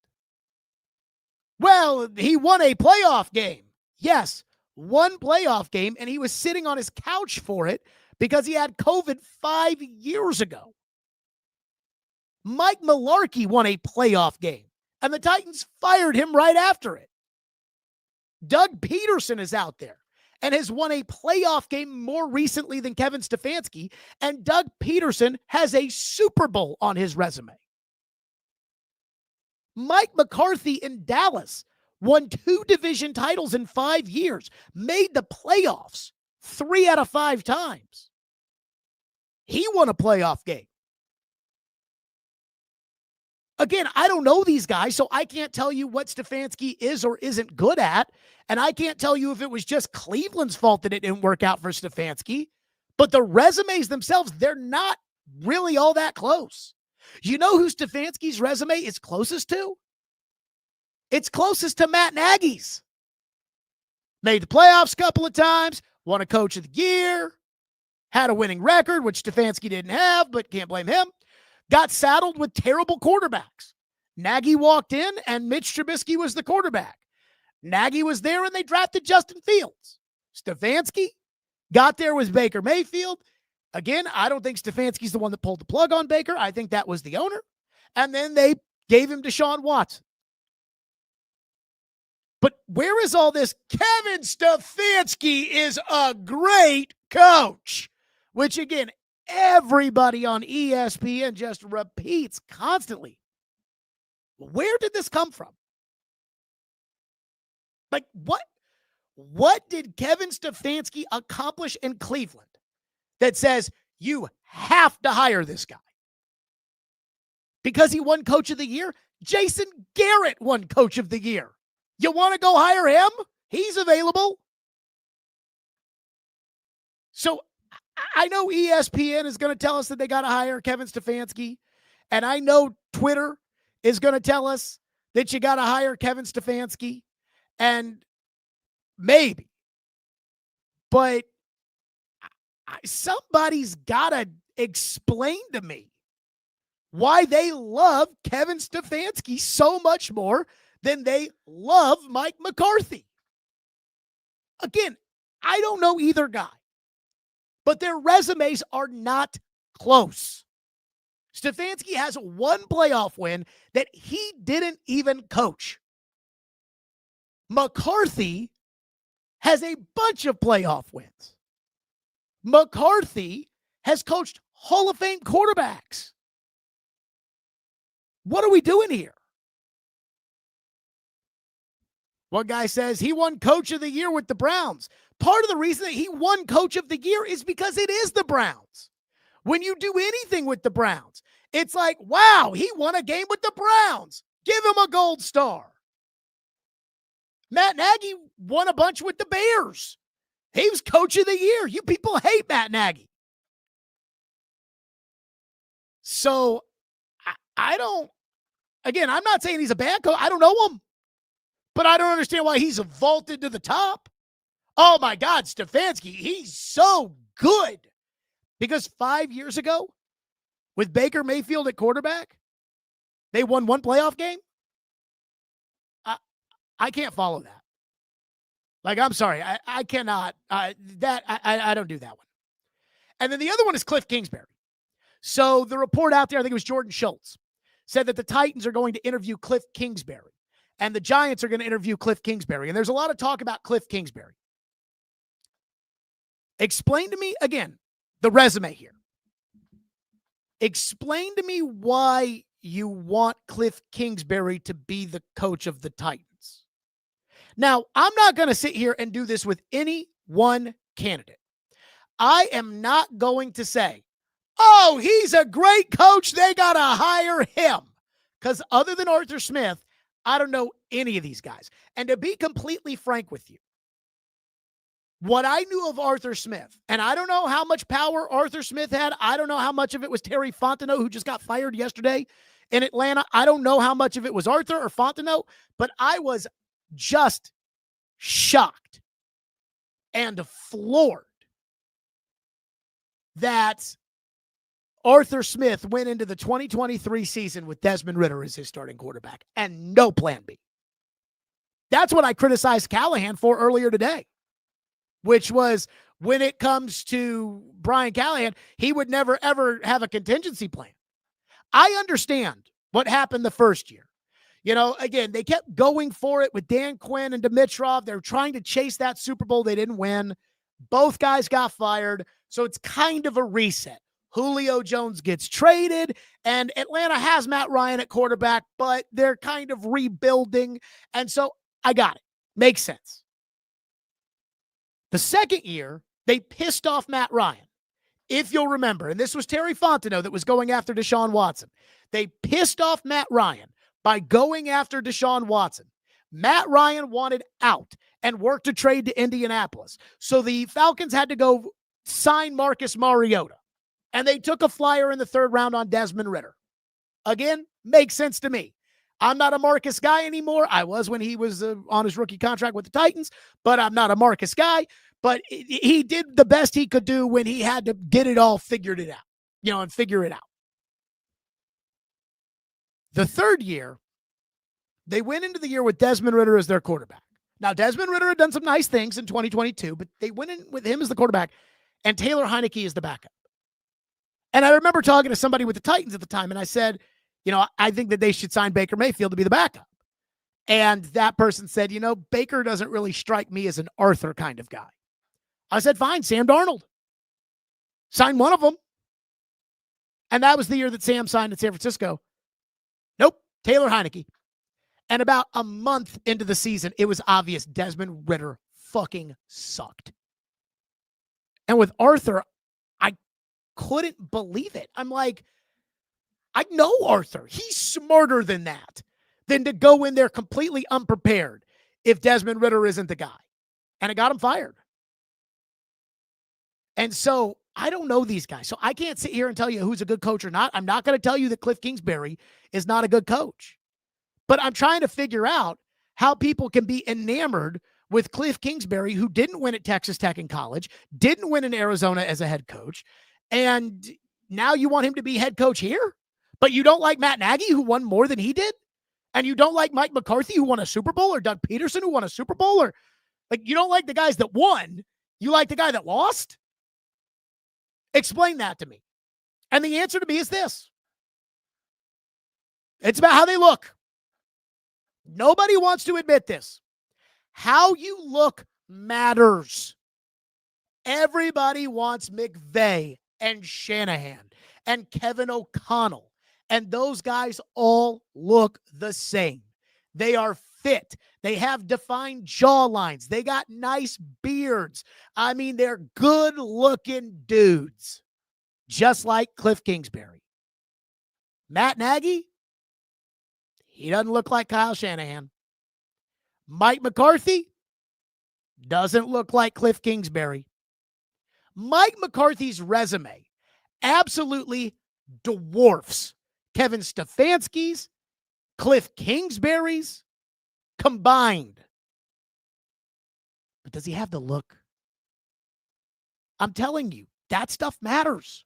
Well, he won a playoff game. Yes, one playoff game, and he was sitting on his couch for it because he had COVID 5 years ago. Mike Mularkey won a playoff game, and the Titans fired him right after it. Doug Peterson is out there and has won a playoff game more recently than Kevin Stefanski, and Doug Peterson has a Super Bowl on his resume. Mike McCarthy in Dallas won 2 division titles in 5 years, made the playoffs 3 out of 5 times. He won a playoff game. Again, I don't know these guys, so I can't tell you what Stefanski is or isn't good at, and I can't tell you if it was just Cleveland's fault that it didn't work out for Stefanski, but the resumes themselves, they're not really all that close. You know who Stefanski's resume is closest to? It's closest to Matt Nagy's. Made the playoffs a couple of times, won a coach of the year, had a winning record, which Stefanski didn't have, but can't blame him. Got saddled with terrible quarterbacks. Nagy walked in, and Mitch Trubisky was the quarterback. Nagy was there, and they drafted Justin Fields. Stefanski got there with Baker Mayfield. Again, I don't think Stefanski's the one that pulled the plug on Baker. I think that was the owner. And then they gave him Deshaun Watson. But where is all this? Kevin Stefanski is a great coach, which, again, everybody on ESPN just repeats constantly. Where did this come from? Like, what did Kevin Stefanski accomplish in Cleveland that says you have to hire this guy? Because he won Coach of the Year? Jason Garrett won Coach of the Year. You want to go hire him? He's available. So I know ESPN is going to tell us that they got to hire Kevin Stefanski, and I know Twitter is going to tell us that you got to hire Kevin Stefanski, and maybe. But somebody's got to explain to me why they love Kevin Stefanski so much more than they love Mike McCarthy. Again, I don't know either guy, but their resumes are not close. Stefanski has one playoff win that he didn't even coach. McCarthy has a bunch of playoff wins. McCarthy has coached Hall of Fame quarterbacks. What are we doing here? One guy says he won Coach of the Year with the Browns. Part of the reason that he won Coach of the Year is because it is the Browns. When you do anything with the Browns, it's like, wow, he won a game with the Browns. Give him a gold star. Matt Nagy won a bunch with the Bears. He was Coach of the Year. You people hate Matt Nagy. So I don't, again, I'm not saying he's a bad coach. I don't know him. But I don't understand why he's vaulted to the top. Oh, my God, Stefanski, he's so good. Because 5 years ago, with Baker Mayfield at quarterback, they won one playoff game? I can't follow that. Like, I'm sorry. I cannot. I don't do that one. And then the other one is Cliff Kingsbury. So the report out there, I think it was Jordan Schultz, said that the Titans are going to interview Cliff Kingsbury. And the Giants are going to interview Cliff Kingsbury. And there's a lot of talk about Cliff Kingsbury. Explain to me, again, the resume here. Explain to me why you want Cliff Kingsbury to be the coach of the Titans. Now, I'm not going to sit here and do this with any one candidate. I am not going to say, oh, he's a great coach, they got to hire him. Because other than Arthur Smith, I don't know any of these guys. And to be completely frank with you, what I knew of Arthur Smith, and I don't know how much power Arthur Smith had. I don't know how much of it was Terry Fontenot, who just got fired yesterday in Atlanta. I don't know how much of it was Arthur or Fontenot, but I was just shocked and floored that Arthur Smith went into the 2023 season with Desmond Ridder as his starting quarterback and no plan B. That's what I criticized Callahan for earlier today, which was when it comes to Brian Callahan, he would never, ever have a contingency plan. I understand what happened the first year. You know, again, they kept going for it with Dan Quinn and Dimitrov. They're trying to chase that Super Bowl. They didn't win. Both guys got fired. So it's kind of a reset. Julio Jones gets traded, and Atlanta has Matt Ryan at quarterback, but they're kind of rebuilding. And so I got it. Makes sense. The second year, they pissed off Matt Ryan. If you'll remember, and this was Terry Fontenot that was going after Deshaun Watson. They pissed off Matt Ryan by going after Deshaun Watson. Matt Ryan wanted out and worked a trade to Indianapolis. So the Falcons had to go sign Marcus Mariota. And they took a flyer in the third round on Desmond Ridder. Again, makes sense to me. I'm not a Marcus guy anymore. I was when he was on his rookie contract with the Titans, but I'm not a Marcus guy. But he did the best he could do when he had to get it all figured it out, and figure it out. The third year, they went into the year with Desmond Ridder as their quarterback. Now, Desmond Ridder had done some nice things in 2022, but they went in with him as the quarterback, and Taylor Heineke is the backup. And I remember talking to somebody with the Titans at the time, and I said, I think that they should sign Baker Mayfield to be the backup. And that person said, Baker doesn't really strike me as an Arthur kind of guy. I said, fine, Sam Darnold. Sign one of them. And that was the year that Sam signed in San Francisco. Nope, Taylor Heineke. And about a month into the season, it was obvious Desmond Ridder fucking sucked. And with Arthur, I couldn't believe it. I'm like, I know Arthur. He's smarter than that, than to go in there completely unprepared if Desmond Ridder isn't the guy. And it got him fired. And so I don't know these guys. So I can't sit here and tell you who's a good coach or not. I'm not going to tell you that Cliff Kingsbury is not a good coach. But I'm trying to figure out how people can be enamored with Cliff Kingsbury, who didn't win at Texas Tech in college, didn't win in Arizona as a head coach, and now you want him to be head coach here? But you don't like Matt Nagy, who won more than he did? And you don't like Mike McCarthy, who won a Super Bowl, or Doug Peterson, who won a Super Bowl? Or you don't like the guys that won. You like the guy that lost? Explain that to me. And the answer to me is this. It's about how they look. Nobody wants to admit this. How you look matters. Everybody wants McVay and Shanahan and Kevin O'Connell. And those guys all look the same. They are fit. They have defined jawlines. They got nice beards. I mean, they're good-looking dudes, just like Cliff Kingsbury. Matt Nagy, he doesn't look like Kyle Shanahan. Mike McCarthy doesn't look like Cliff Kingsbury. Mike McCarthy's resume absolutely dwarfs Kevin Stefanski's, Cliff Kingsbury's combined. But does he have the look? I'm telling you, that stuff matters.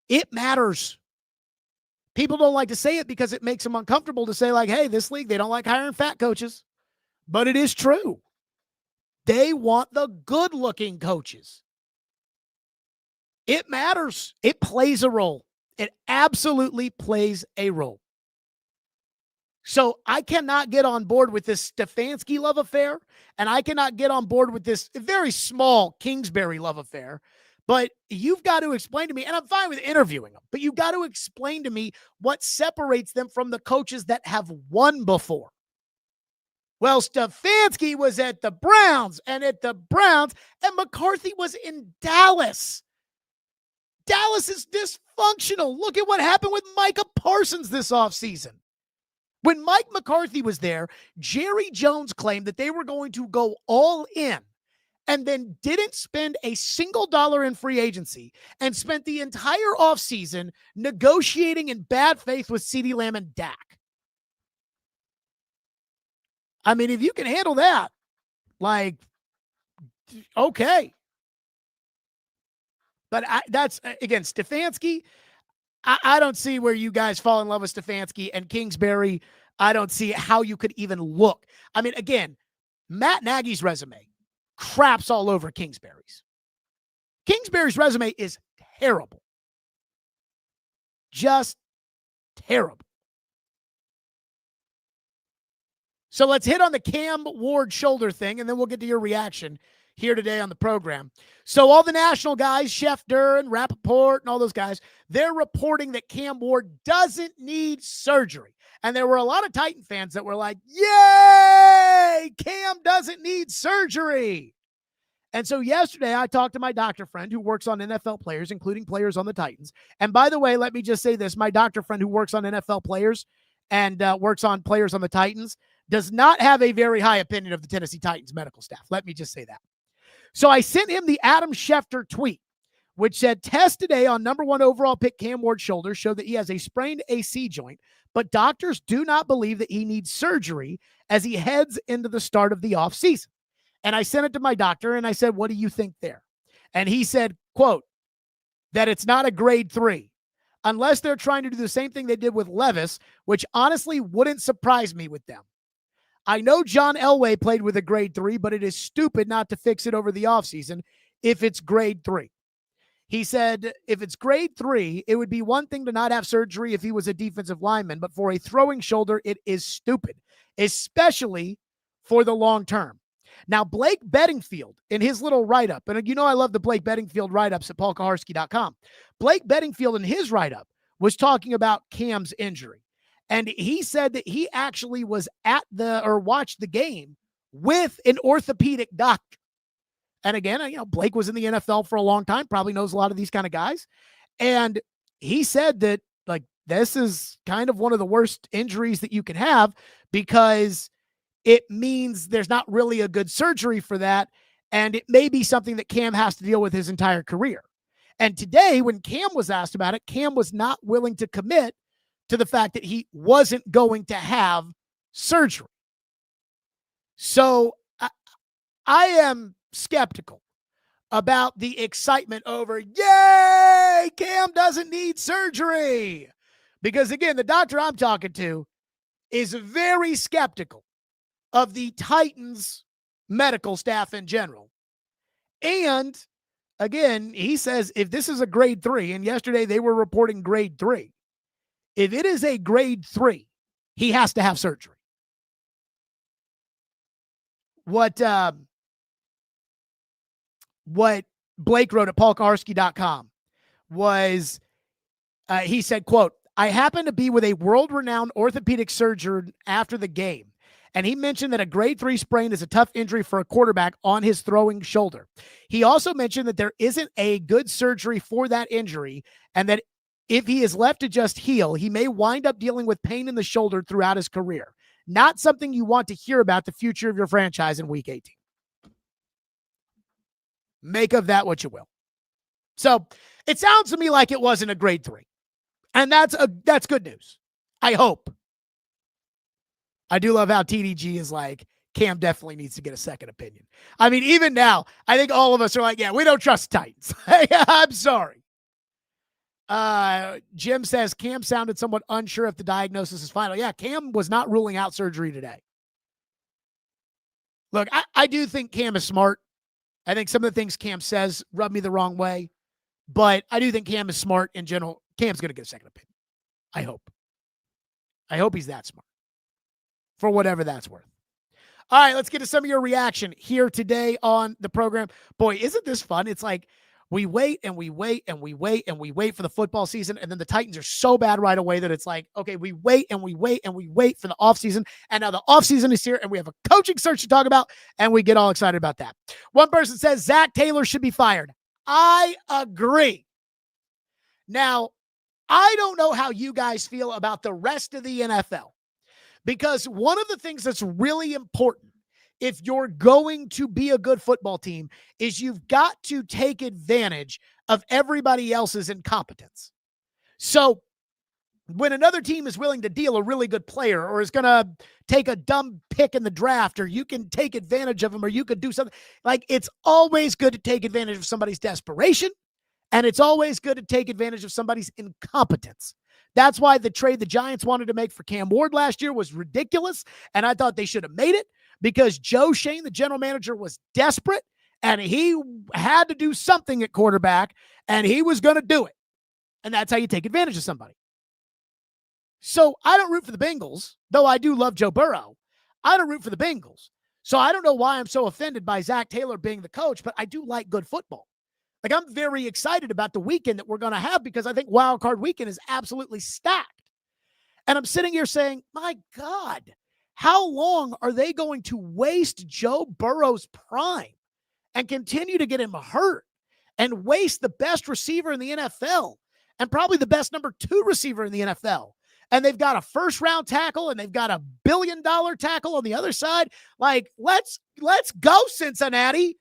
It matters. People don't like to say it because it makes them uncomfortable to say, like, hey, this league, they don't like hiring fat coaches. But it is true. They want the good-looking coaches. It matters. It plays a role. It absolutely plays a role. So I cannot get on board with this Stefanski love affair, and I cannot get on board with this very small Kingsbury love affair. But you've got to explain to me, and I'm fine with interviewing them, but you've got to explain to me what separates them from the coaches that have won before. Well, Stefanski was at the Browns, and McCarthy was in Dallas. Dallas is dysfunctional. Look at what happened with Micah Parsons this offseason. When Mike McCarthy was there, Jerry Jones claimed that they were going to go all in and then didn't spend a single dollar in free agency and spent the entire offseason negotiating in bad faith with CeeDee Lamb and Dak. I mean, if you can handle that, like, okay. But that's, again, Stefanski, I don't see where you guys fall in love with Stefanski, and Kingsbury, I don't see how you could even look. I mean, again, Matt Nagy's resume craps all over Kingsbury's. Kingsbury's resume is terrible. Just terrible. So let's hit on the Cam Ward shoulder thing, and then we'll get to your reaction here today on the program. So all the national guys, Schefter and Rappaport and all those guys, they're reporting that Cam Ward doesn't need surgery. And there were a lot of Titan fans that were like, yay, Cam doesn't need surgery. And so yesterday I talked to my doctor friend who works on NFL players, including players on the Titans. And by the way, let me just say this. My doctor friend who works on NFL players and works on players on the Titans does not have a very high opinion of the Tennessee Titans medical staff. Let me just say that. So I sent him the Adam Schefter tweet, which said, test today on number 1 overall pick Cam Ward's shoulder showed that he has a sprained AC joint, but doctors do not believe that he needs surgery as he heads into the start of the offseason. And I sent it to my doctor, and I said, what do you think there? And he said, quote, that it's not a grade 3, unless they're trying to do the same thing they did with Levis, which honestly wouldn't surprise me with them. I know John Elway played with a grade 3, but it is stupid not to fix it over the offseason if it's grade 3. He said, if it's grade 3, it would be one thing to not have surgery if he was a defensive lineman, but for a throwing shoulder, it is stupid, especially for the long term. Now, Blake Bedingfield, in his little write-up, and you know I love the Blake Bedingfield write-ups at paulkaharski.com. Blake Bedingfield in his write-up was talking about Cam's injury. And he said that he actually was watched the game with an orthopedic doctor. And again, Blake was in the NFL for a long time, probably knows a lot of these kind of guys. And he said that, like, this is kind of one of the worst injuries that you can have because it means there's not really a good surgery for that. And it may be something that Cam has to deal with his entire career. And today, when Cam was asked about it, Cam was not willing to commit to the fact that he wasn't going to have surgery. So I am skeptical about the excitement over, yay, Cam doesn't need surgery. Because again, the doctor I'm talking to is very skeptical of the Titans medical staff in general. And again, he says if this is a grade 3, and yesterday they were reporting grade 3, if it is a grade 3, he has to have surgery. What Blake wrote at paulkaharski.com was, he said, quote, I happen to be with a world-renowned orthopedic surgeon after the game, and he mentioned that a grade 3 sprain is a tough injury for a quarterback on his throwing shoulder. He also mentioned that there isn't a good surgery for that injury, and that if he is left to just heal, he may wind up dealing with pain in the shoulder throughout his career. Not something you want to hear about the future of your franchise in Week 18. Make of that what you will. So it sounds to me like it wasn't a grade 3. And that's good news. I hope. I do love how TDG is like, Cam definitely needs to get a second opinion. I mean, even now, I think all of us are like, yeah, we don't trust Titans. I'm sorry. Jim says Cam sounded somewhat unsure if the diagnosis is final. Yeah, Cam was not ruling out surgery today. Look, I do think Cam is smart. I think some of the things Cam says rub me the wrong way, but I do think Cam is smart in general. Cam's going to get a second opinion. I hope. I hope he's that smart for whatever that's worth. All right, let's get to some of your reaction here today on the program. Boy, isn't this fun? It's like We wait and we wait and we wait and we wait for the football season. And then the Titans are so bad right away that it's like, okay, we wait and we wait and we wait for the offseason. And now the offseason is here and we have a coaching search to talk about. And we get all excited about that. One person says Zach Taylor should be fired. I agree. Now, I don't know how you guys feel about the rest of the NFL, because one of the things that's really important if you're going to be a good football team is you've got to take advantage of everybody else's incompetence. So when another team is willing to deal a really good player or is going to take a dumb pick in the draft, or you can take advantage of them, or you could do something, like, it's always good to take advantage of somebody's desperation. And it's always good to take advantage of somebody's incompetence. That's why the trade the Giants wanted to make for Cam Ward last year was ridiculous. And I thought they should have made it because Joe Shane, the general manager, was desperate and he had to do something at quarterback and he was going to do it. And that's how you take advantage of somebody. So I don't root for the Bengals, though I do love Joe Burrow. I don't root for the Bengals. So I don't know why I'm so offended by Zach Taylor being the coach, but I do like good football. Like, I'm very excited about the weekend that we're going to have because I think Wild Card Weekend is absolutely stacked. And I'm sitting here saying, my God, how long are they going to waste Joe Burrow's prime and continue to get him hurt and waste the best receiver in the NFL and probably the best number 2 receiver in the NFL? And they've got a first-round tackle and they've got a billion-dollar tackle on the other side. Like, let's go, Cincinnati.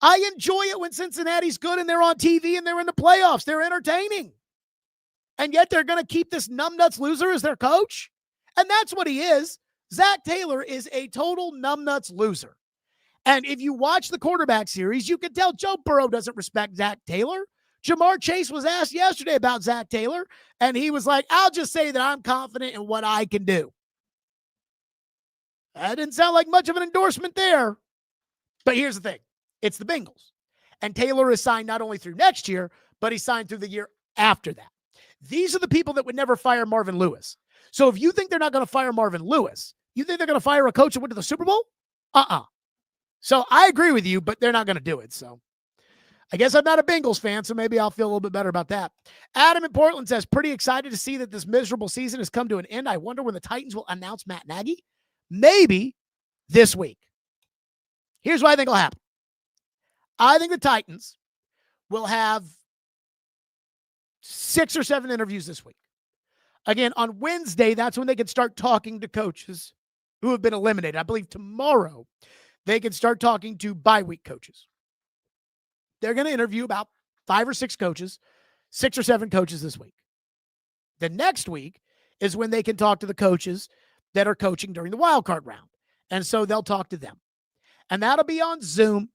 I enjoy it when Cincinnati's good and they're on TV and they're in the playoffs. They're entertaining. And yet they're going to keep this numbnuts loser as their coach? And that's what he is. Zach Taylor is a total numbnuts loser. And if you watch the quarterback series, you can tell Joe Burrow doesn't respect Zach Taylor. Jamar Chase was asked yesterday about Zach Taylor, and he was like, I'll just say that I'm confident in what I can do. That didn't sound like much of an endorsement there. But here's the thing. It's the Bengals. And Taylor is signed not only through next year, but he's signed through the year after that. These are the people that would never fire Marvin Lewis. So if you think they're not going to fire Marvin Lewis, you think they're going to fire a coach that went to the Super Bowl? So I agree with you, but they're not going to do it. So I guess I'm not a Bengals fan, so maybe I'll feel a little bit better about that. Adam in Portland says, pretty excited to see that this miserable season has come to an end. I wonder when the Titans will announce Matt Nagy. Maybe this week. Here's what I think will happen. I think the Titans will have 6 or 7 interviews this week. Again, on Wednesday, that's when they can start talking to coaches who have been eliminated. I believe tomorrow they can start talking to bye-week coaches. They're going to interview about 5 or 6 coaches, 6 or 7 coaches this week. The next week is when they can talk to the coaches that are coaching during the wild card round. And so they'll talk to them. And that'll be on Zoom.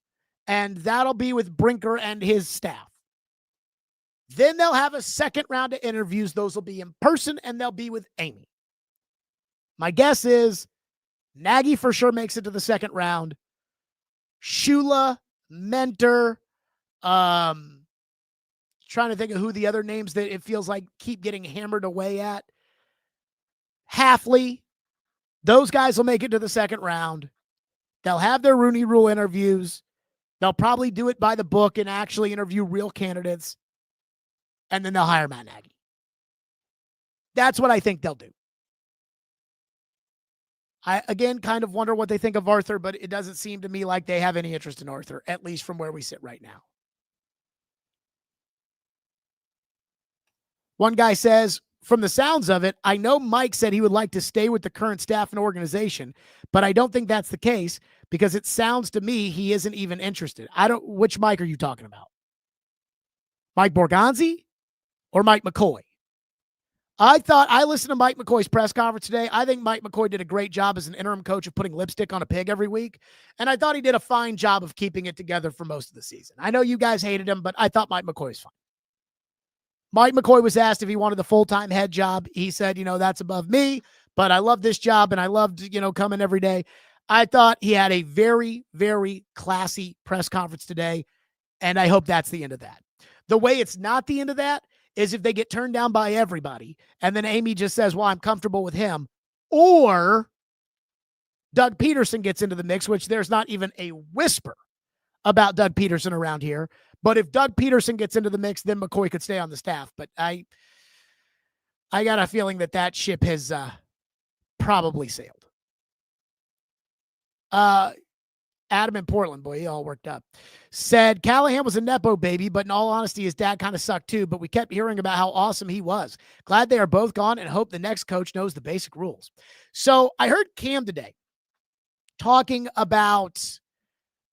And that'll be with Brinker and his staff. Then they'll have a second round of interviews. Those will be in person, and they'll be with Amy. My guess is Nagy for sure makes it to the second round. Shula, Mentor, trying to think of who the other names that it feels like keep getting hammered away at. Halfley, those guys will make it to the second round. They'll have their Rooney Rule interviews. They'll probably do it by the book and actually interview real candidates. And then they'll hire Matt Nagy. That's what I think they'll do. I, again, kind of wonder what they think of Arthur, but it doesn't seem to me like they have any interest in Arthur, at least from where we sit right now. One guy says, from the sounds of it, I know Mike said he would like to stay with the current staff and organization, but I don't think that's the case because it sounds to me he isn't even interested. Which Mike are you talking about? Mike Borgonzi or Mike McCoy? I listened to Mike McCoy's press conference today. I think Mike McCoy did a great job as an interim coach of putting lipstick on a pig every week. And I thought he did a fine job of keeping it together for most of the season. I know you guys hated him, but I thought Mike McCoy was fine. Mike McCoy was asked if he wanted the full-time head job. He said, that's above me, but I love this job and I loved, coming every day. I thought he had a very, very classy press conference today, and I hope that's the end of that. The way it's not the end of that is if they get turned down by everybody, and then Amy just says, well, I'm comfortable with him, or Doug Peterson gets into the mix, which there's not even a whisper about Doug Peterson around here. But if Doug Peterson gets into the mix, then McCoy could stay on the staff. But I got a feeling that ship has probably sailed. Adam in Portland, boy, he all worked up, said Callahan was a Nepo baby, but in all honesty, his dad kind of sucked too, but we kept hearing about how awesome he was. Glad they are both gone and hope the next coach knows the basic rules. So I heard Cam today talking about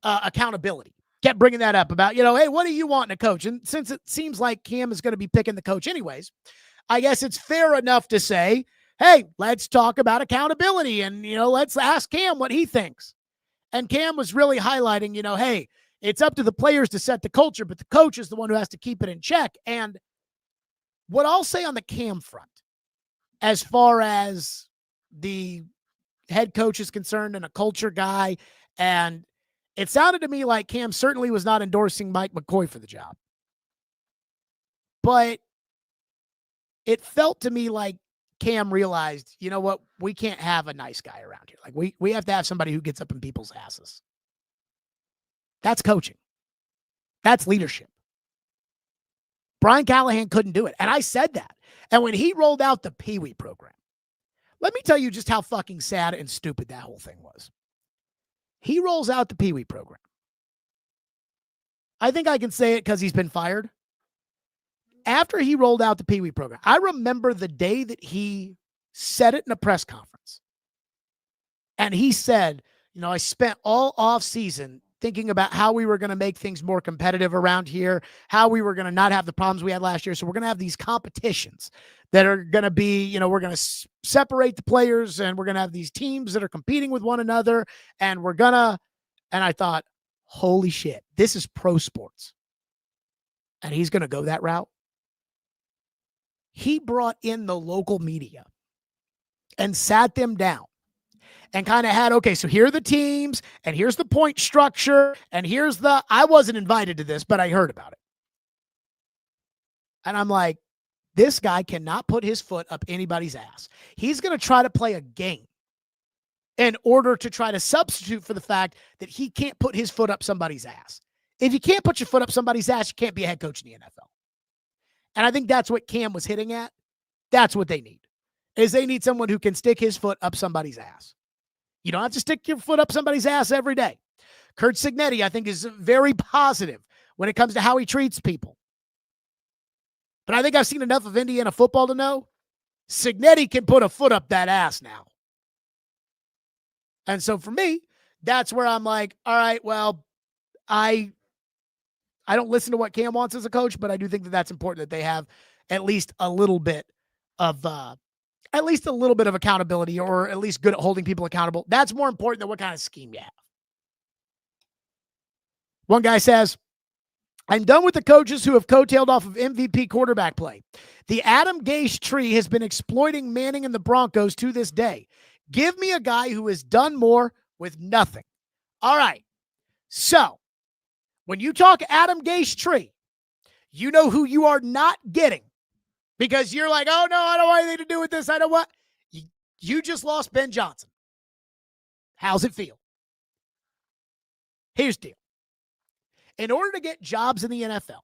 accountability. Kept bringing that up about, hey, what do you want in a coach? And since it seems like Cam is going to be picking the coach anyways, I guess it's fair enough to say, hey, let's talk about accountability and, let's ask Cam what he thinks. And Cam was really highlighting, hey, it's up to the players to set the culture, but the coach is the one who has to keep it in check. And what I'll say on the Cam front, as far as the head coach is concerned and a culture guy, and it sounded to me like Cam certainly was not endorsing Mike McCoy for the job. But it felt to me like Cam realized, you know what, we can't have a nice guy around here. Like we have to have somebody who gets up in people's asses. That's coaching. That's leadership. Brian Callahan couldn't do it. And I said that. And when he rolled out the Pee Wee program, let me tell you just how fucking sad and stupid that whole thing was. He rolls out the Pee Wee program. I think I can say it because he's been fired. After he rolled out the Pee Wee program, I remember the day that he said it in a press conference. And he said, I spent all offseason thinking about how we were going to make things more competitive around here, how we were going to not have the problems we had last year. So we're going to have these competitions that are going to be, we're going to separate the players and we're going to have these teams that are competing with one another. And and I thought, holy shit, this is pro sports. And he's going to go that route. He brought in the local media and sat them down and kind of had, okay, so here are the teams and here's the point structure and I wasn't invited to this, but I heard about it. And I'm like, this guy cannot put his foot up anybody's ass. He's going to try to play a game in order to try to substitute for the fact that he can't put his foot up somebody's ass. If you can't put your foot up somebody's ass, you can't be a head coach in the NFL. And I think that's what Cam was hitting at. That's what they need, is they need someone who can stick his foot up somebody's ass. You don't have to stick your foot up somebody's ass every day. Curt Cignetti, I think, is very positive when it comes to how he treats people. But I think I've seen enough of Indiana football to know Cignetti can put a foot up that ass now. And so for me, that's where I'm like, all right, well, I don't listen to what Cam wants as a coach, but I do think that that's important that they have at least a little bit of accountability, or at least good at holding people accountable. That's more important than what kind of scheme you have. One guy says, I'm done with the coaches who have coattailed off of MVP quarterback play. The Adam Gase tree has been exploiting Manning and the Broncos to this day. Give me a guy who has done more with nothing. All right. So, when you talk Adam Gase tree, you know who you are not getting, because you're like, oh no, I don't want anything to do with this. I don't want. You just lost Ben Johnson. How's it feel? Here's the deal. In order to get jobs in the NFL,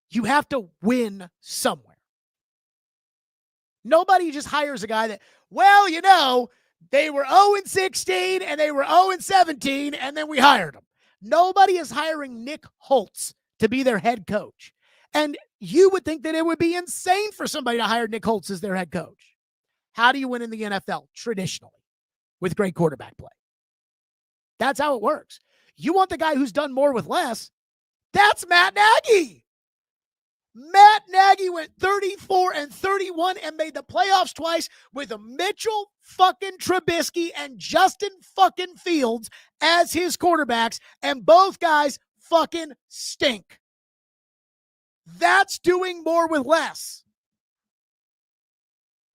you have to win somewhere. Nobody just hires a guy that, they were 0-16 and they were 0-17 and then we hired them. Nobody is hiring Nick Holtz to be their head coach. And you would think that it would be insane for somebody to hire Nick Holtz as their head coach. How do you win in the NFL? Traditionally, with great quarterback play. That's how it works. You want the guy who's done more with less. That's Matt Nagy. Matt Nagy went 34-31 and made the playoffs twice with Mitchell fucking Trubisky and Justin fucking Fields as his quarterbacks, and both guys fucking stink. That's doing more with less.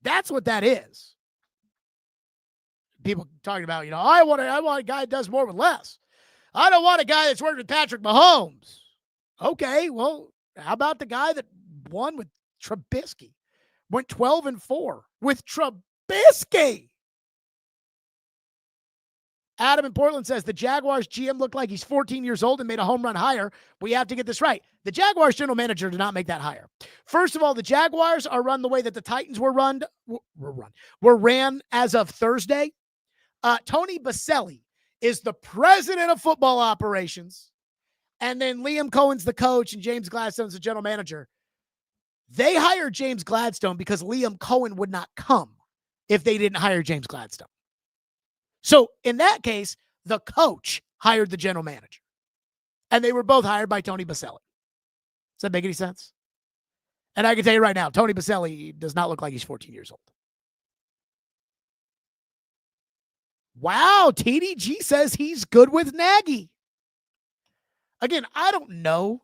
That's what that is. People talking about, I want a guy that does more with less. I don't want a guy that's worked with Patrick Mahomes. Okay, well, how about the guy that won with Trubisky? Went 12-4 with Trubisky. Adam in Portland says the Jaguars GM looked like he's 14 years old and made a home run hire. We have to get this right. The Jaguars general manager did not make that hire. First of all, the Jaguars are run the way that the Titans were ran as of Thursday. Tony Baselli is the president of football operations. And then Liam Cohen's the coach and James Gladstone's the general manager. They hired James Gladstone because Liam Cohen would not come if they didn't hire James Gladstone. So in that case, the coach hired the general manager. And they were both hired by Tony Baselli. Does that make any sense? And I can tell you right now, Tony Baselli does not look like he's 14 years old. Wow, TDG says he's good with Nagy. Again, I don't know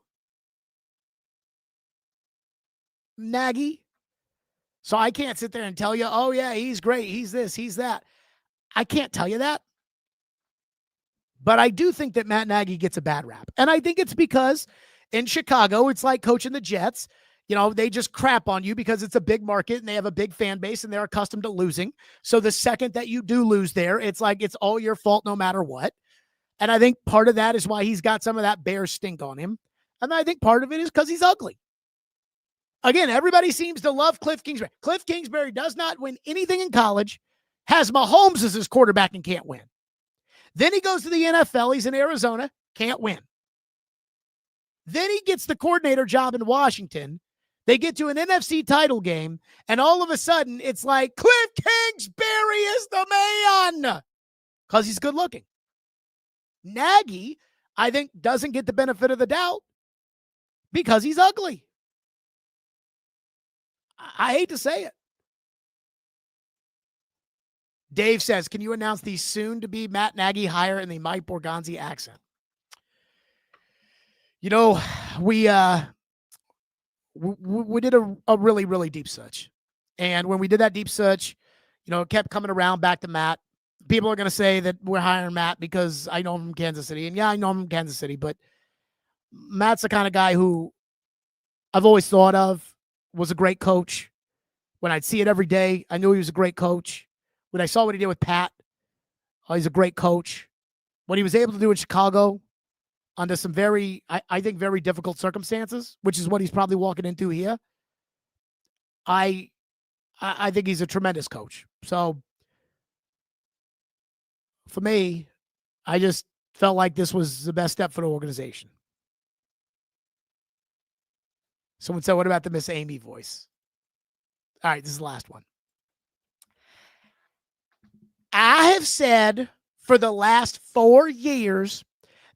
Nagy. So I can't sit there and tell you, oh yeah, he's great. He's this, he's that. I can't tell you that. But I do think that Matt Nagy gets a bad rap. And I think it's because in Chicago, it's like coaching the Jets. You know, they just crap on you because it's a big market and they have a big fan base and they're accustomed to losing. So the second that you do lose there, it's like it's all your fault no matter what. And I think part of that is why he's got some of that bear stink on him. And I think part of it is because he's ugly. Again, everybody seems to love Cliff Kingsbury. Cliff Kingsbury does not win anything in college, has Mahomes as his quarterback and can't win. Then he goes to the NFL. He's in Arizona, can't win. Then he gets the coordinator job in Washington. They get to an NFC title game, and all of a sudden, it's like, Cliff Kingsbury is the man because he's good looking. Nagy, I think, doesn't get the benefit of the doubt because he's ugly. I hate to say it. Dave says, can you announce the soon-to-be Matt Nagy hire in the Mike Borgonzi accent? You know, we did a really, really deep search. And when we did that deep search, you know, it kept coming around back to Matt. People are going to say that we're hiring Matt because I know him from Kansas City. And yeah, I know him from Kansas City, but Matt's the kind of guy who I've always thought of was a great coach. When I'd see it every day, I knew he was a great coach. When I saw what he did with Pat, he's a great coach. What he was able to do in Chicago under some very, I think, very difficult circumstances, which is what he's probably walking into here. I think he's a tremendous coach. So for me, I just felt like this was the best step for the organization. Someone said, what about the Miss Amy voice? All right, this is the last one. I have said for the last 4 years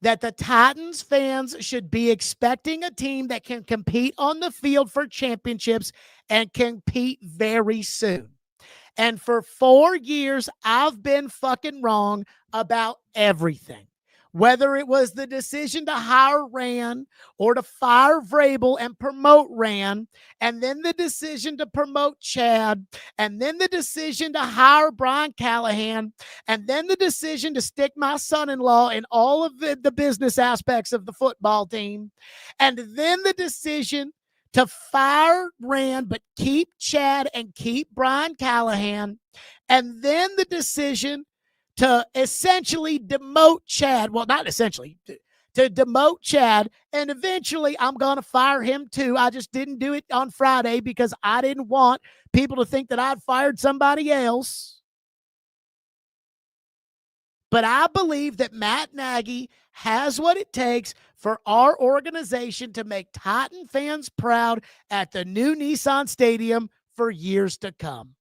that the Titans fans should be expecting a team that can compete on the field for championships and compete very soon. And for 4 years, I've been fucking wrong about everything. Whether it was the decision to hire Rand or to fire Vrabel and promote Rand, and then the decision to promote Chad, and then the decision to hire Brian Callahan, and then the decision to stick my son-in-law in all of the business aspects of the football team, and then the decision to fire Rand but keep Chad and keep Brian Callahan, and then the decision to essentially demote Chad. Well, not essentially, to demote Chad. And eventually I'm going to fire him too. I just didn't do it on Friday because I didn't want people to think that I'd fired somebody else. But I believe that Matt Nagy has what it takes for our organization to make Titan fans proud at the new Nissan Stadium for years to come.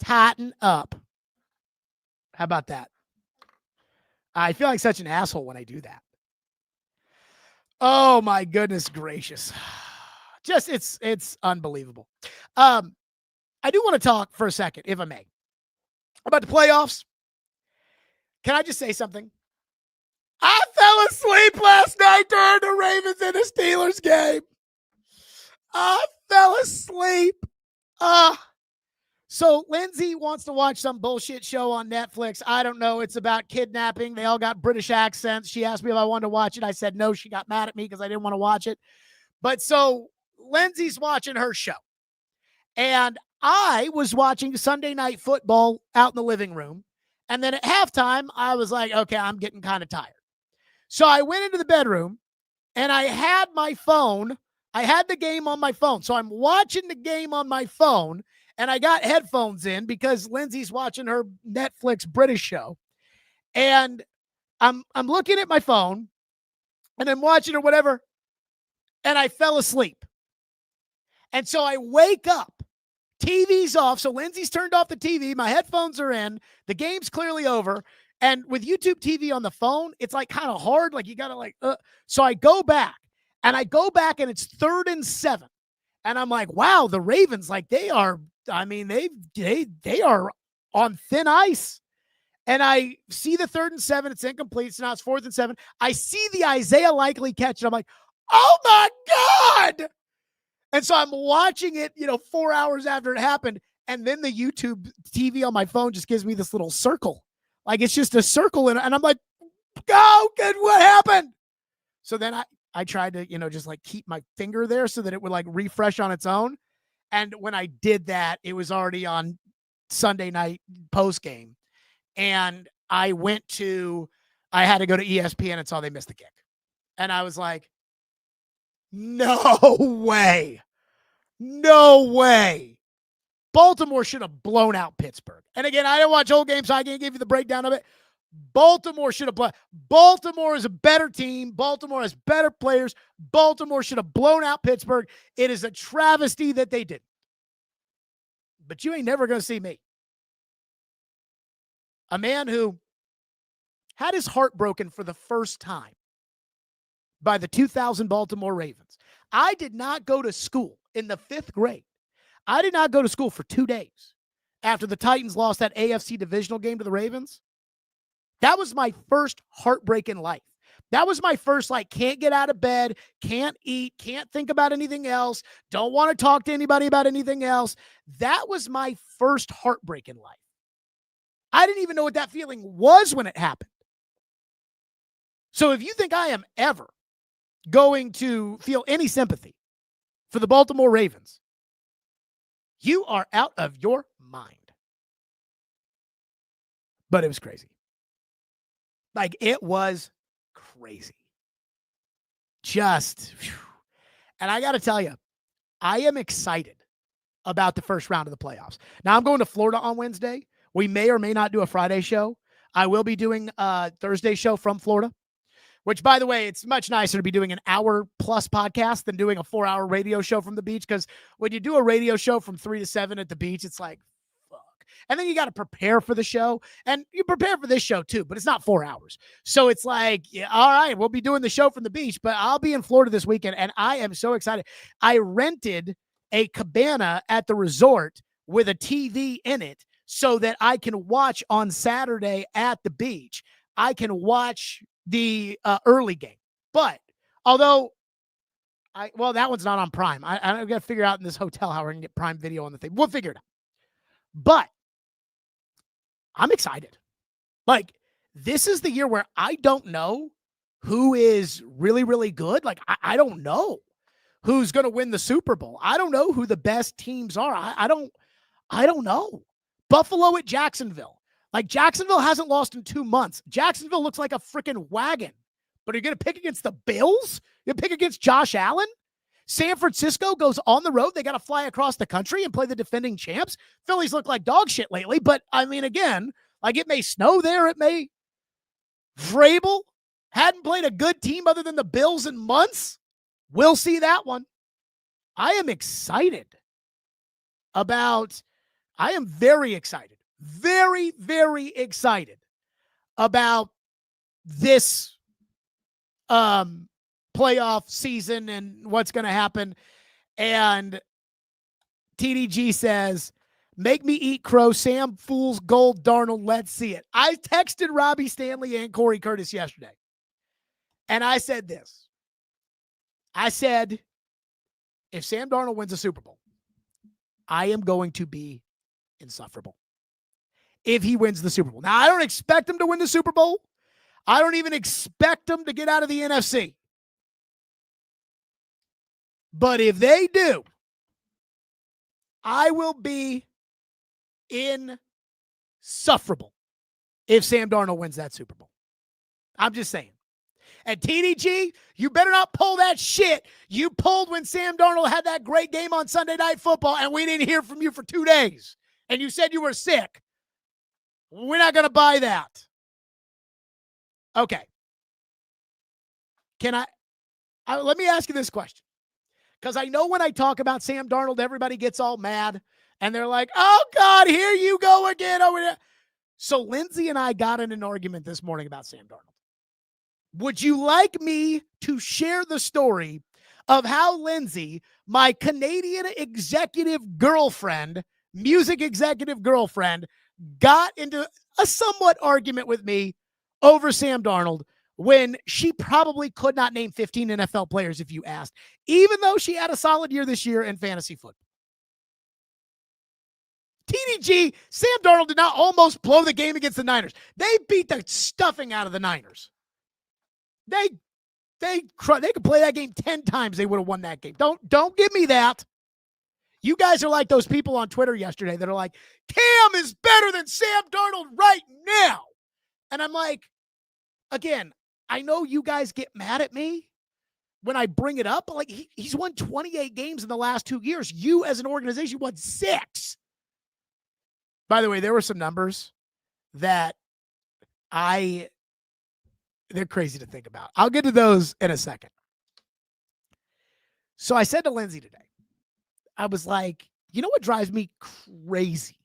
Tighten up. How about that? I feel like such an asshole when I do that. Oh my goodness gracious. Just it's unbelievable. I do want to talk for a second, if I may, about the playoffs. Can I just say something? I fell asleep last night during the Ravens and the Steelers game. I fell asleep. So Lindsay wants to watch some bullshit show on Netflix. I don't know. It's about kidnapping. They all got British accents. She asked me if I wanted to watch it. I said no. She got mad at me because I didn't want to watch it. But so Lindsay's watching her show. And I was watching Sunday Night Football out in the living room. And then at halftime, I was like, okay, I'm getting kind of tired. So I went into the bedroom and I had my phone. I had the game on my phone. So I'm watching the game on my phone and I got headphones in because Lindsay's watching her Netflix British show. And I'm looking at my phone and I'm watching or whatever. And I fell asleep. And so I wake up. TV's off. So Lindsay's turned off the TV. My headphones are in. The game's clearly over. And with YouTube TV on the phone, it's like kind of hard. Like you got to So I go back and it's 3rd and 7. And I'm like, wow, the Ravens, like they are on thin ice. And I see the 3rd and 7. It's incomplete. So now it's 4th and 7. I see the Isaiah Likely catch. And I'm like, oh my God. And so I'm watching it, 4 hours after it happened. And then the YouTube TV on my phone just gives me this little circle. Like it's just a circle. And I'm like, go, good, what happened? So then I tried to, just like keep my finger there so that it would like refresh on its own. And when I did that, it was already on Sunday night post game. And I had to go to ESPN and saw they missed the kick. And I was like, no way. No way. Baltimore should have blown out Pittsburgh. And again, I didn't watch whole games, so I can't give you the breakdown of it. Baltimore should have blown. Baltimore is a better team. Baltimore has better players. Baltimore should have blown out Pittsburgh. It is a travesty that they did. But you ain't never going to see me. A man who had his heart broken for the first time by the 2000 Baltimore Ravens. I did not go to school in the 5th grade. I did not go to school for 2 days after the Titans lost that AFC divisional game to the Ravens. That was my first heartbreak in life. That was my first, can't get out of bed, can't eat, can't think about anything else, don't want to talk to anybody about anything else. That was my first heartbreak in life. I didn't even know what that feeling was when it happened. So if you think I am ever going to feel any sympathy for the Baltimore Ravens, you are out of your mind. But it was crazy. It was crazy. And I got to tell you, I am excited about the first round of the playoffs. Now I'm going to Florida on Wednesday. We may or may not do a Friday show. I will be doing a Thursday show from Florida, which, by the way, it's much nicer to be doing an hour-plus podcast than doing a 4-hour radio show from the beach, because when you do a radio show from 3 to 7 at the beach, it's like, fuck. And then you got to prepare for the show, and you prepare for this show too, but it's not 4 hours. So it's like, yeah, all right, we'll be doing the show from the beach, but I'll be in Florida this weekend, and I am so excited. I rented a cabana at the resort with a TV in it so that I can watch on Saturday at the beach. I can watch the early game. But although that one's not on Prime. I got to figure out in this hotel how we're going to get Prime Video on the thing. We'll figure it out. But I'm excited. This is the year where I don't know who is really, really good. I don't know who's going to win the Super Bowl. I don't know who the best teams are. I don't know. Buffalo at Jacksonville. Jacksonville hasn't lost in 2 months. Jacksonville looks like a freaking wagon. But are you going to pick against the Bills? You pick against Josh Allen? San Francisco goes on the road. They got to fly across the country and play the defending champs. Phillies look like dog shit lately. But, again, it may snow there. It may. Vrabel hadn't played a good team other than the Bills in months. We'll see that one. I am excited about... I am very excited, very, very excited about this playoff season and what's going to happen. And TDG says, make me eat crow, Sam Fools, Gold, Darnold, let's see it. I texted Robbie Stanley and Corey Curtis yesterday, and I said this. I said, if Sam Darnold wins a Super Bowl, I am going to be insufferable if he wins the Super Bowl. Now, I don't expect him to win the Super Bowl. I don't even expect him to get out of the NFC. But if they do, I will be insufferable if Sam Darnold wins that Super Bowl. I'm just saying. And TDG, you better not pull that shit you pulled when Sam Darnold had that great game on Sunday Night Football and we didn't hear from you for 2 days. And you said you were sick. We're not going to buy that. Okay. Let me ask you this question. Because I know when I talk about Sam Darnold, everybody gets all mad. And they're like, oh, God, here you go again over there. So Lindsay and I got in an argument this morning about Sam Darnold. Would you like me to share the story of how Lindsay, my Canadian executive girlfriend, music executive girlfriend, got into a somewhat argument with me over Sam Darnold when she probably could not name 15 NFL players if you asked, even though she had a solid year this year in fantasy football? TDG, Sam Darnold did not almost blow the game against the Niners. They beat the stuffing out of the Niners. They could play that game 10 times. They would have won that game. Don't give me that. You guys are like those people on Twitter yesterday that are like, Cam is better than Sam Darnold right now. And I'm like, again, I know you guys get mad at me when I bring it up, but like he's won 28 games in the last 2 years. You as an organization won 6. By the way, there were some numbers that they're crazy to think about. I'll get to those in a second. So I said to Lindsay today, I was like, you know what drives me crazy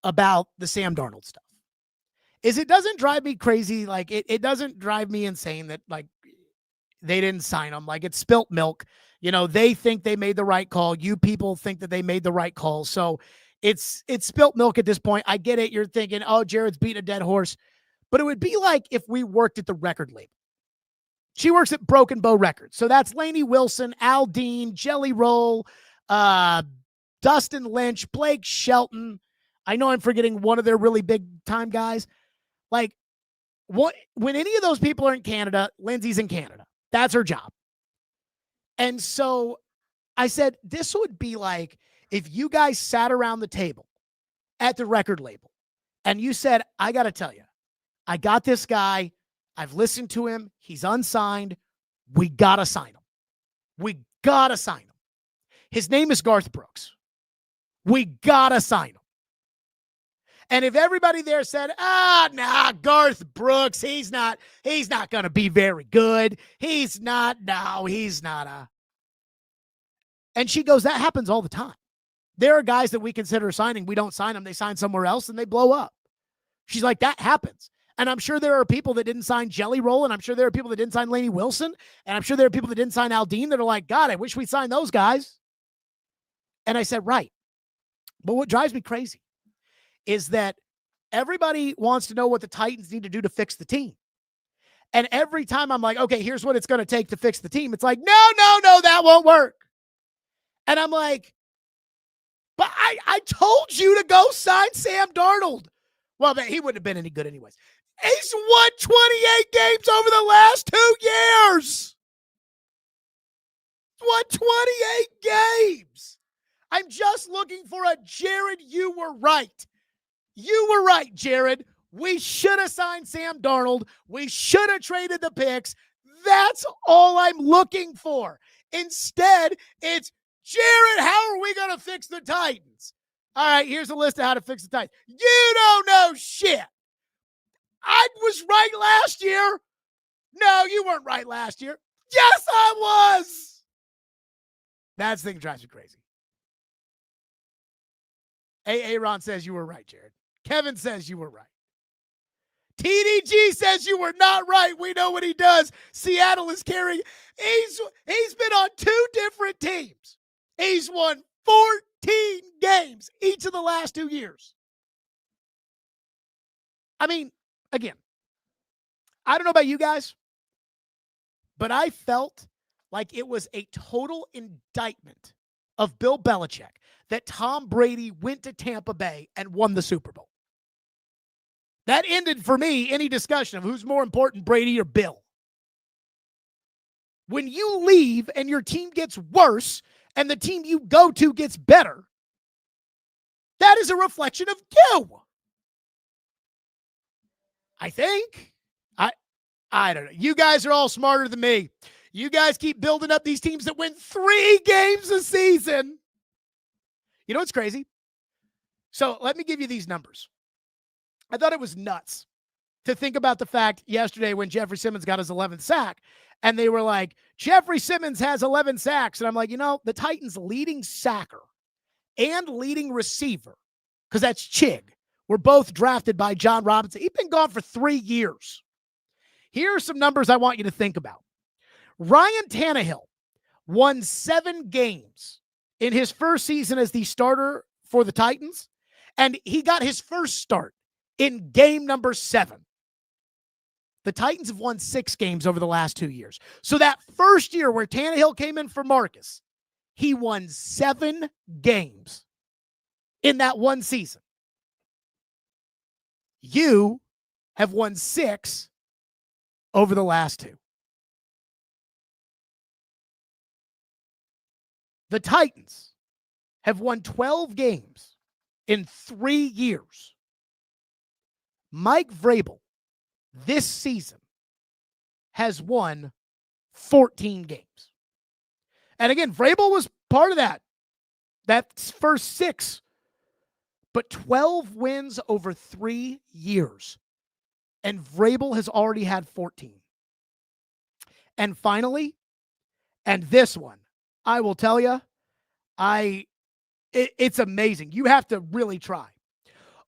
about the Sam Darnold stuff is it doesn't drive me crazy. Like it doesn't drive me insane that like they didn't sign him. Like it's spilt milk. You know, they think they made the right call. You people think that they made the right call. So it's spilt milk at this point. I get it. You're thinking, oh, Jared's beating a dead horse. But it would be like if we worked at the record label. She works at Broken Bow Records. So that's Lainey Wilson, Al Dean, Jelly Roll, Dustin Lynch, Blake Shelton. I know I'm forgetting one of their really big time guys. Like when any of those people are in Canada, Lindsay's in Canada. That's her job. And so I said, this would be like if you guys sat around the table at the record label and you said, I got to tell you, I got this guy. I've listened to him. He's unsigned. We got to sign him. We got to sign him. His name is Garth Brooks. We got to sign him. And if everybody there said, Garth Brooks, he's not going to be very good. He's not. And she goes, that happens all the time. There are guys that we consider signing. We don't sign them. They sign somewhere else and they blow up. She's like, that happens. And I'm sure there are people that didn't sign Jelly Roll, and I'm sure there are people that didn't sign Lainey Wilson, and I'm sure there are people that didn't sign Aldine that are like, God, I wish we signed those guys. And I said, right. But what drives me crazy is that everybody wants to know what the Titans need to do to fix the team. And every time I'm like, okay, here's what it's going to take to fix the team. It's like, no, that won't work. And I'm like, but I told you to go sign Sam Darnold. Well, he wouldn't have been any good anyways. He's won 28 games over the last 2 years. Won 28 games. I'm just looking for a Jared, you were right. You were right, Jared. We should have signed Sam Darnold. We should have traded the picks. That's all I'm looking for. Instead, it's, Jared, how are we going to fix the Titans? All right, here's a list of how to fix the Titans. You don't know shit. I was right last year. No, you weren't right last year. Yes, I was. That's the thing that drives me crazy. Aaron says you were right, Jared. Kevin says you were right. TDG says you were not right. We know what he does. Seattle is carrying. He's been on 2 different teams. He's won 14 games each of the last 2 years. I mean, again, I don't know about you guys, but I felt like it was a total indictment of Bill Belichick that Tom Brady went to Tampa Bay and won the Super Bowl. That ended for me any discussion of who's more important, Brady or Bill. When you leave and your team gets worse and the team you go to gets better, That is a reflection of you. I think. I don't know. You guys are all smarter than me. You guys keep building up these teams that win 3 games a season. You know what's crazy? So let me give you these numbers. I thought it was nuts to think about the fact yesterday when Jeffrey Simmons got his 11th sack, and they were like, Jeffrey Simmons has 11 sacks. And I'm like, the Titans' leading sacker and leading receiver, because that's Chig, were both drafted by John Robinson. He's been gone for 3 years. Here are some numbers I want you to think about. Ryan Tannehill won 7 games in his first season as the starter for the Titans, and he got his first start in game number 7. The Titans have won 6 games over the last 2 years. So that first year where Tannehill came in for Marcus, he won 7 games in that one season. You have won 6 over the last 2. The Titans have won 12 games in 3 years. Mike Vrabel this season has won 14 games. And again, Vrabel was part of that first 6, but 12 wins over 3 years. And Vrabel has already had 14. And finally, and this one, I will tell you, it's amazing. You have to really try.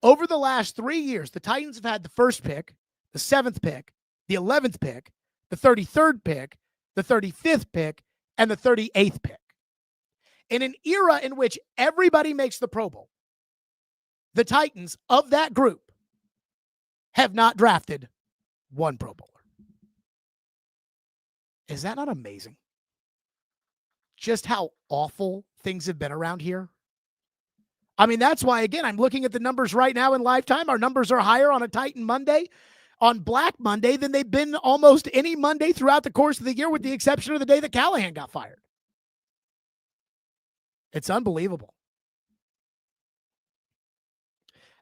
Over the last 3 years, the Titans have had the first pick, the 7th pick, the 11th pick, the 33rd pick, the 35th pick, and the 38th pick. In an era in which everybody makes the Pro Bowl, the Titans of that group have not drafted one Pro Bowler. Is that not amazing? Just how awful things have been around here. I mean, that's why, again, I'm looking at the numbers right now in Lifetime. Our numbers are higher on a Titan Monday, on Black Monday, than they've been almost any Monday throughout the course of the year, with the exception of the day that Callahan got fired. It's unbelievable.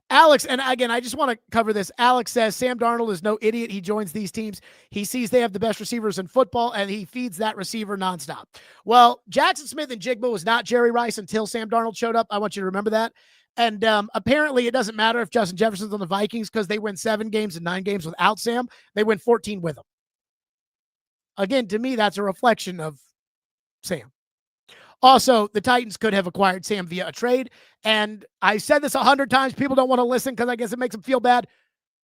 Alex, and again, I just want to cover this. Alex says, Sam Darnold is no idiot. He joins these teams. He sees they have the best receivers in football, and he feeds that receiver nonstop. Well, Jackson Smith and Jigba was not Jerry Rice until Sam Darnold showed up. I want you to remember that. And apparently it doesn't matter if Justin Jefferson's on the Vikings, because they win 7 games and 9 games without Sam. They win 14 with him. Again, to me, that's a reflection of Sam. Also, the Titans could have acquired Sam via a trade. And I said this 100 times. People don't want to listen because I guess it makes them feel bad.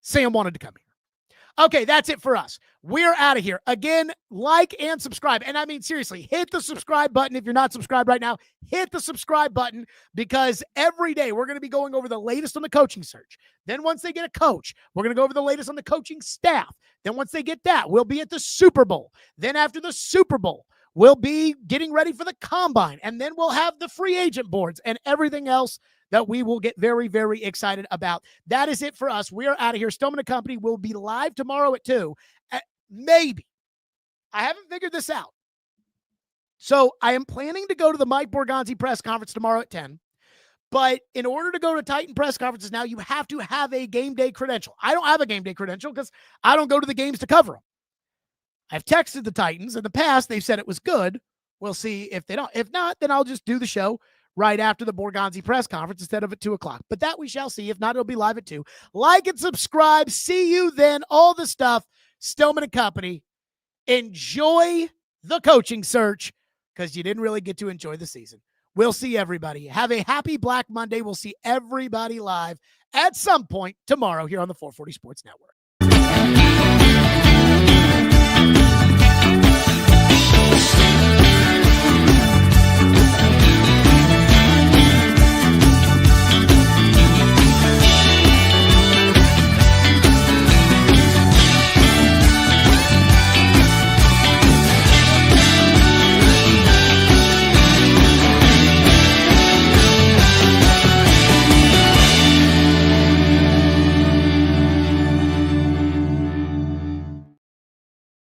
Sam wanted to come here. Okay, that's it for us. We're out of here. Again, like and subscribe. And I mean, seriously, hit the subscribe button. If you're not subscribed right now, hit the subscribe button, because every day we're going to be going over the latest on the coaching search. Then once they get a coach, we're going to go over the latest on the coaching staff. Then once they get that, we'll be at the Super Bowl. Then after the Super Bowl, we'll be getting ready for the combine, and then we'll have the free agent boards and everything else that we will get very, very excited about. That is it for us. We are out of here. Stillman & Company will be live tomorrow at 2. Maybe. I haven't figured this out. So I am planning to go to the Mike Borgonzi press conference tomorrow at 10. But in order to go to Titan press conferences now, you have to have a game day credential. I don't have a game day credential because I don't go to the games to cover them. I've texted the Titans. In the past, they've said it was good. We'll see if they don't. If not, then I'll just do the show right after the Borgonzi press conference instead of at 2 o'clock. But that we shall see. If not, it'll be live at 2. Like and subscribe. See you then. All the stuff. Stillman & Company. Enjoy the coaching search, because you didn't really get to enjoy the season. We'll see everybody. Have a happy Black Monday. We'll see everybody live at some point tomorrow here on the 440 Sports Network.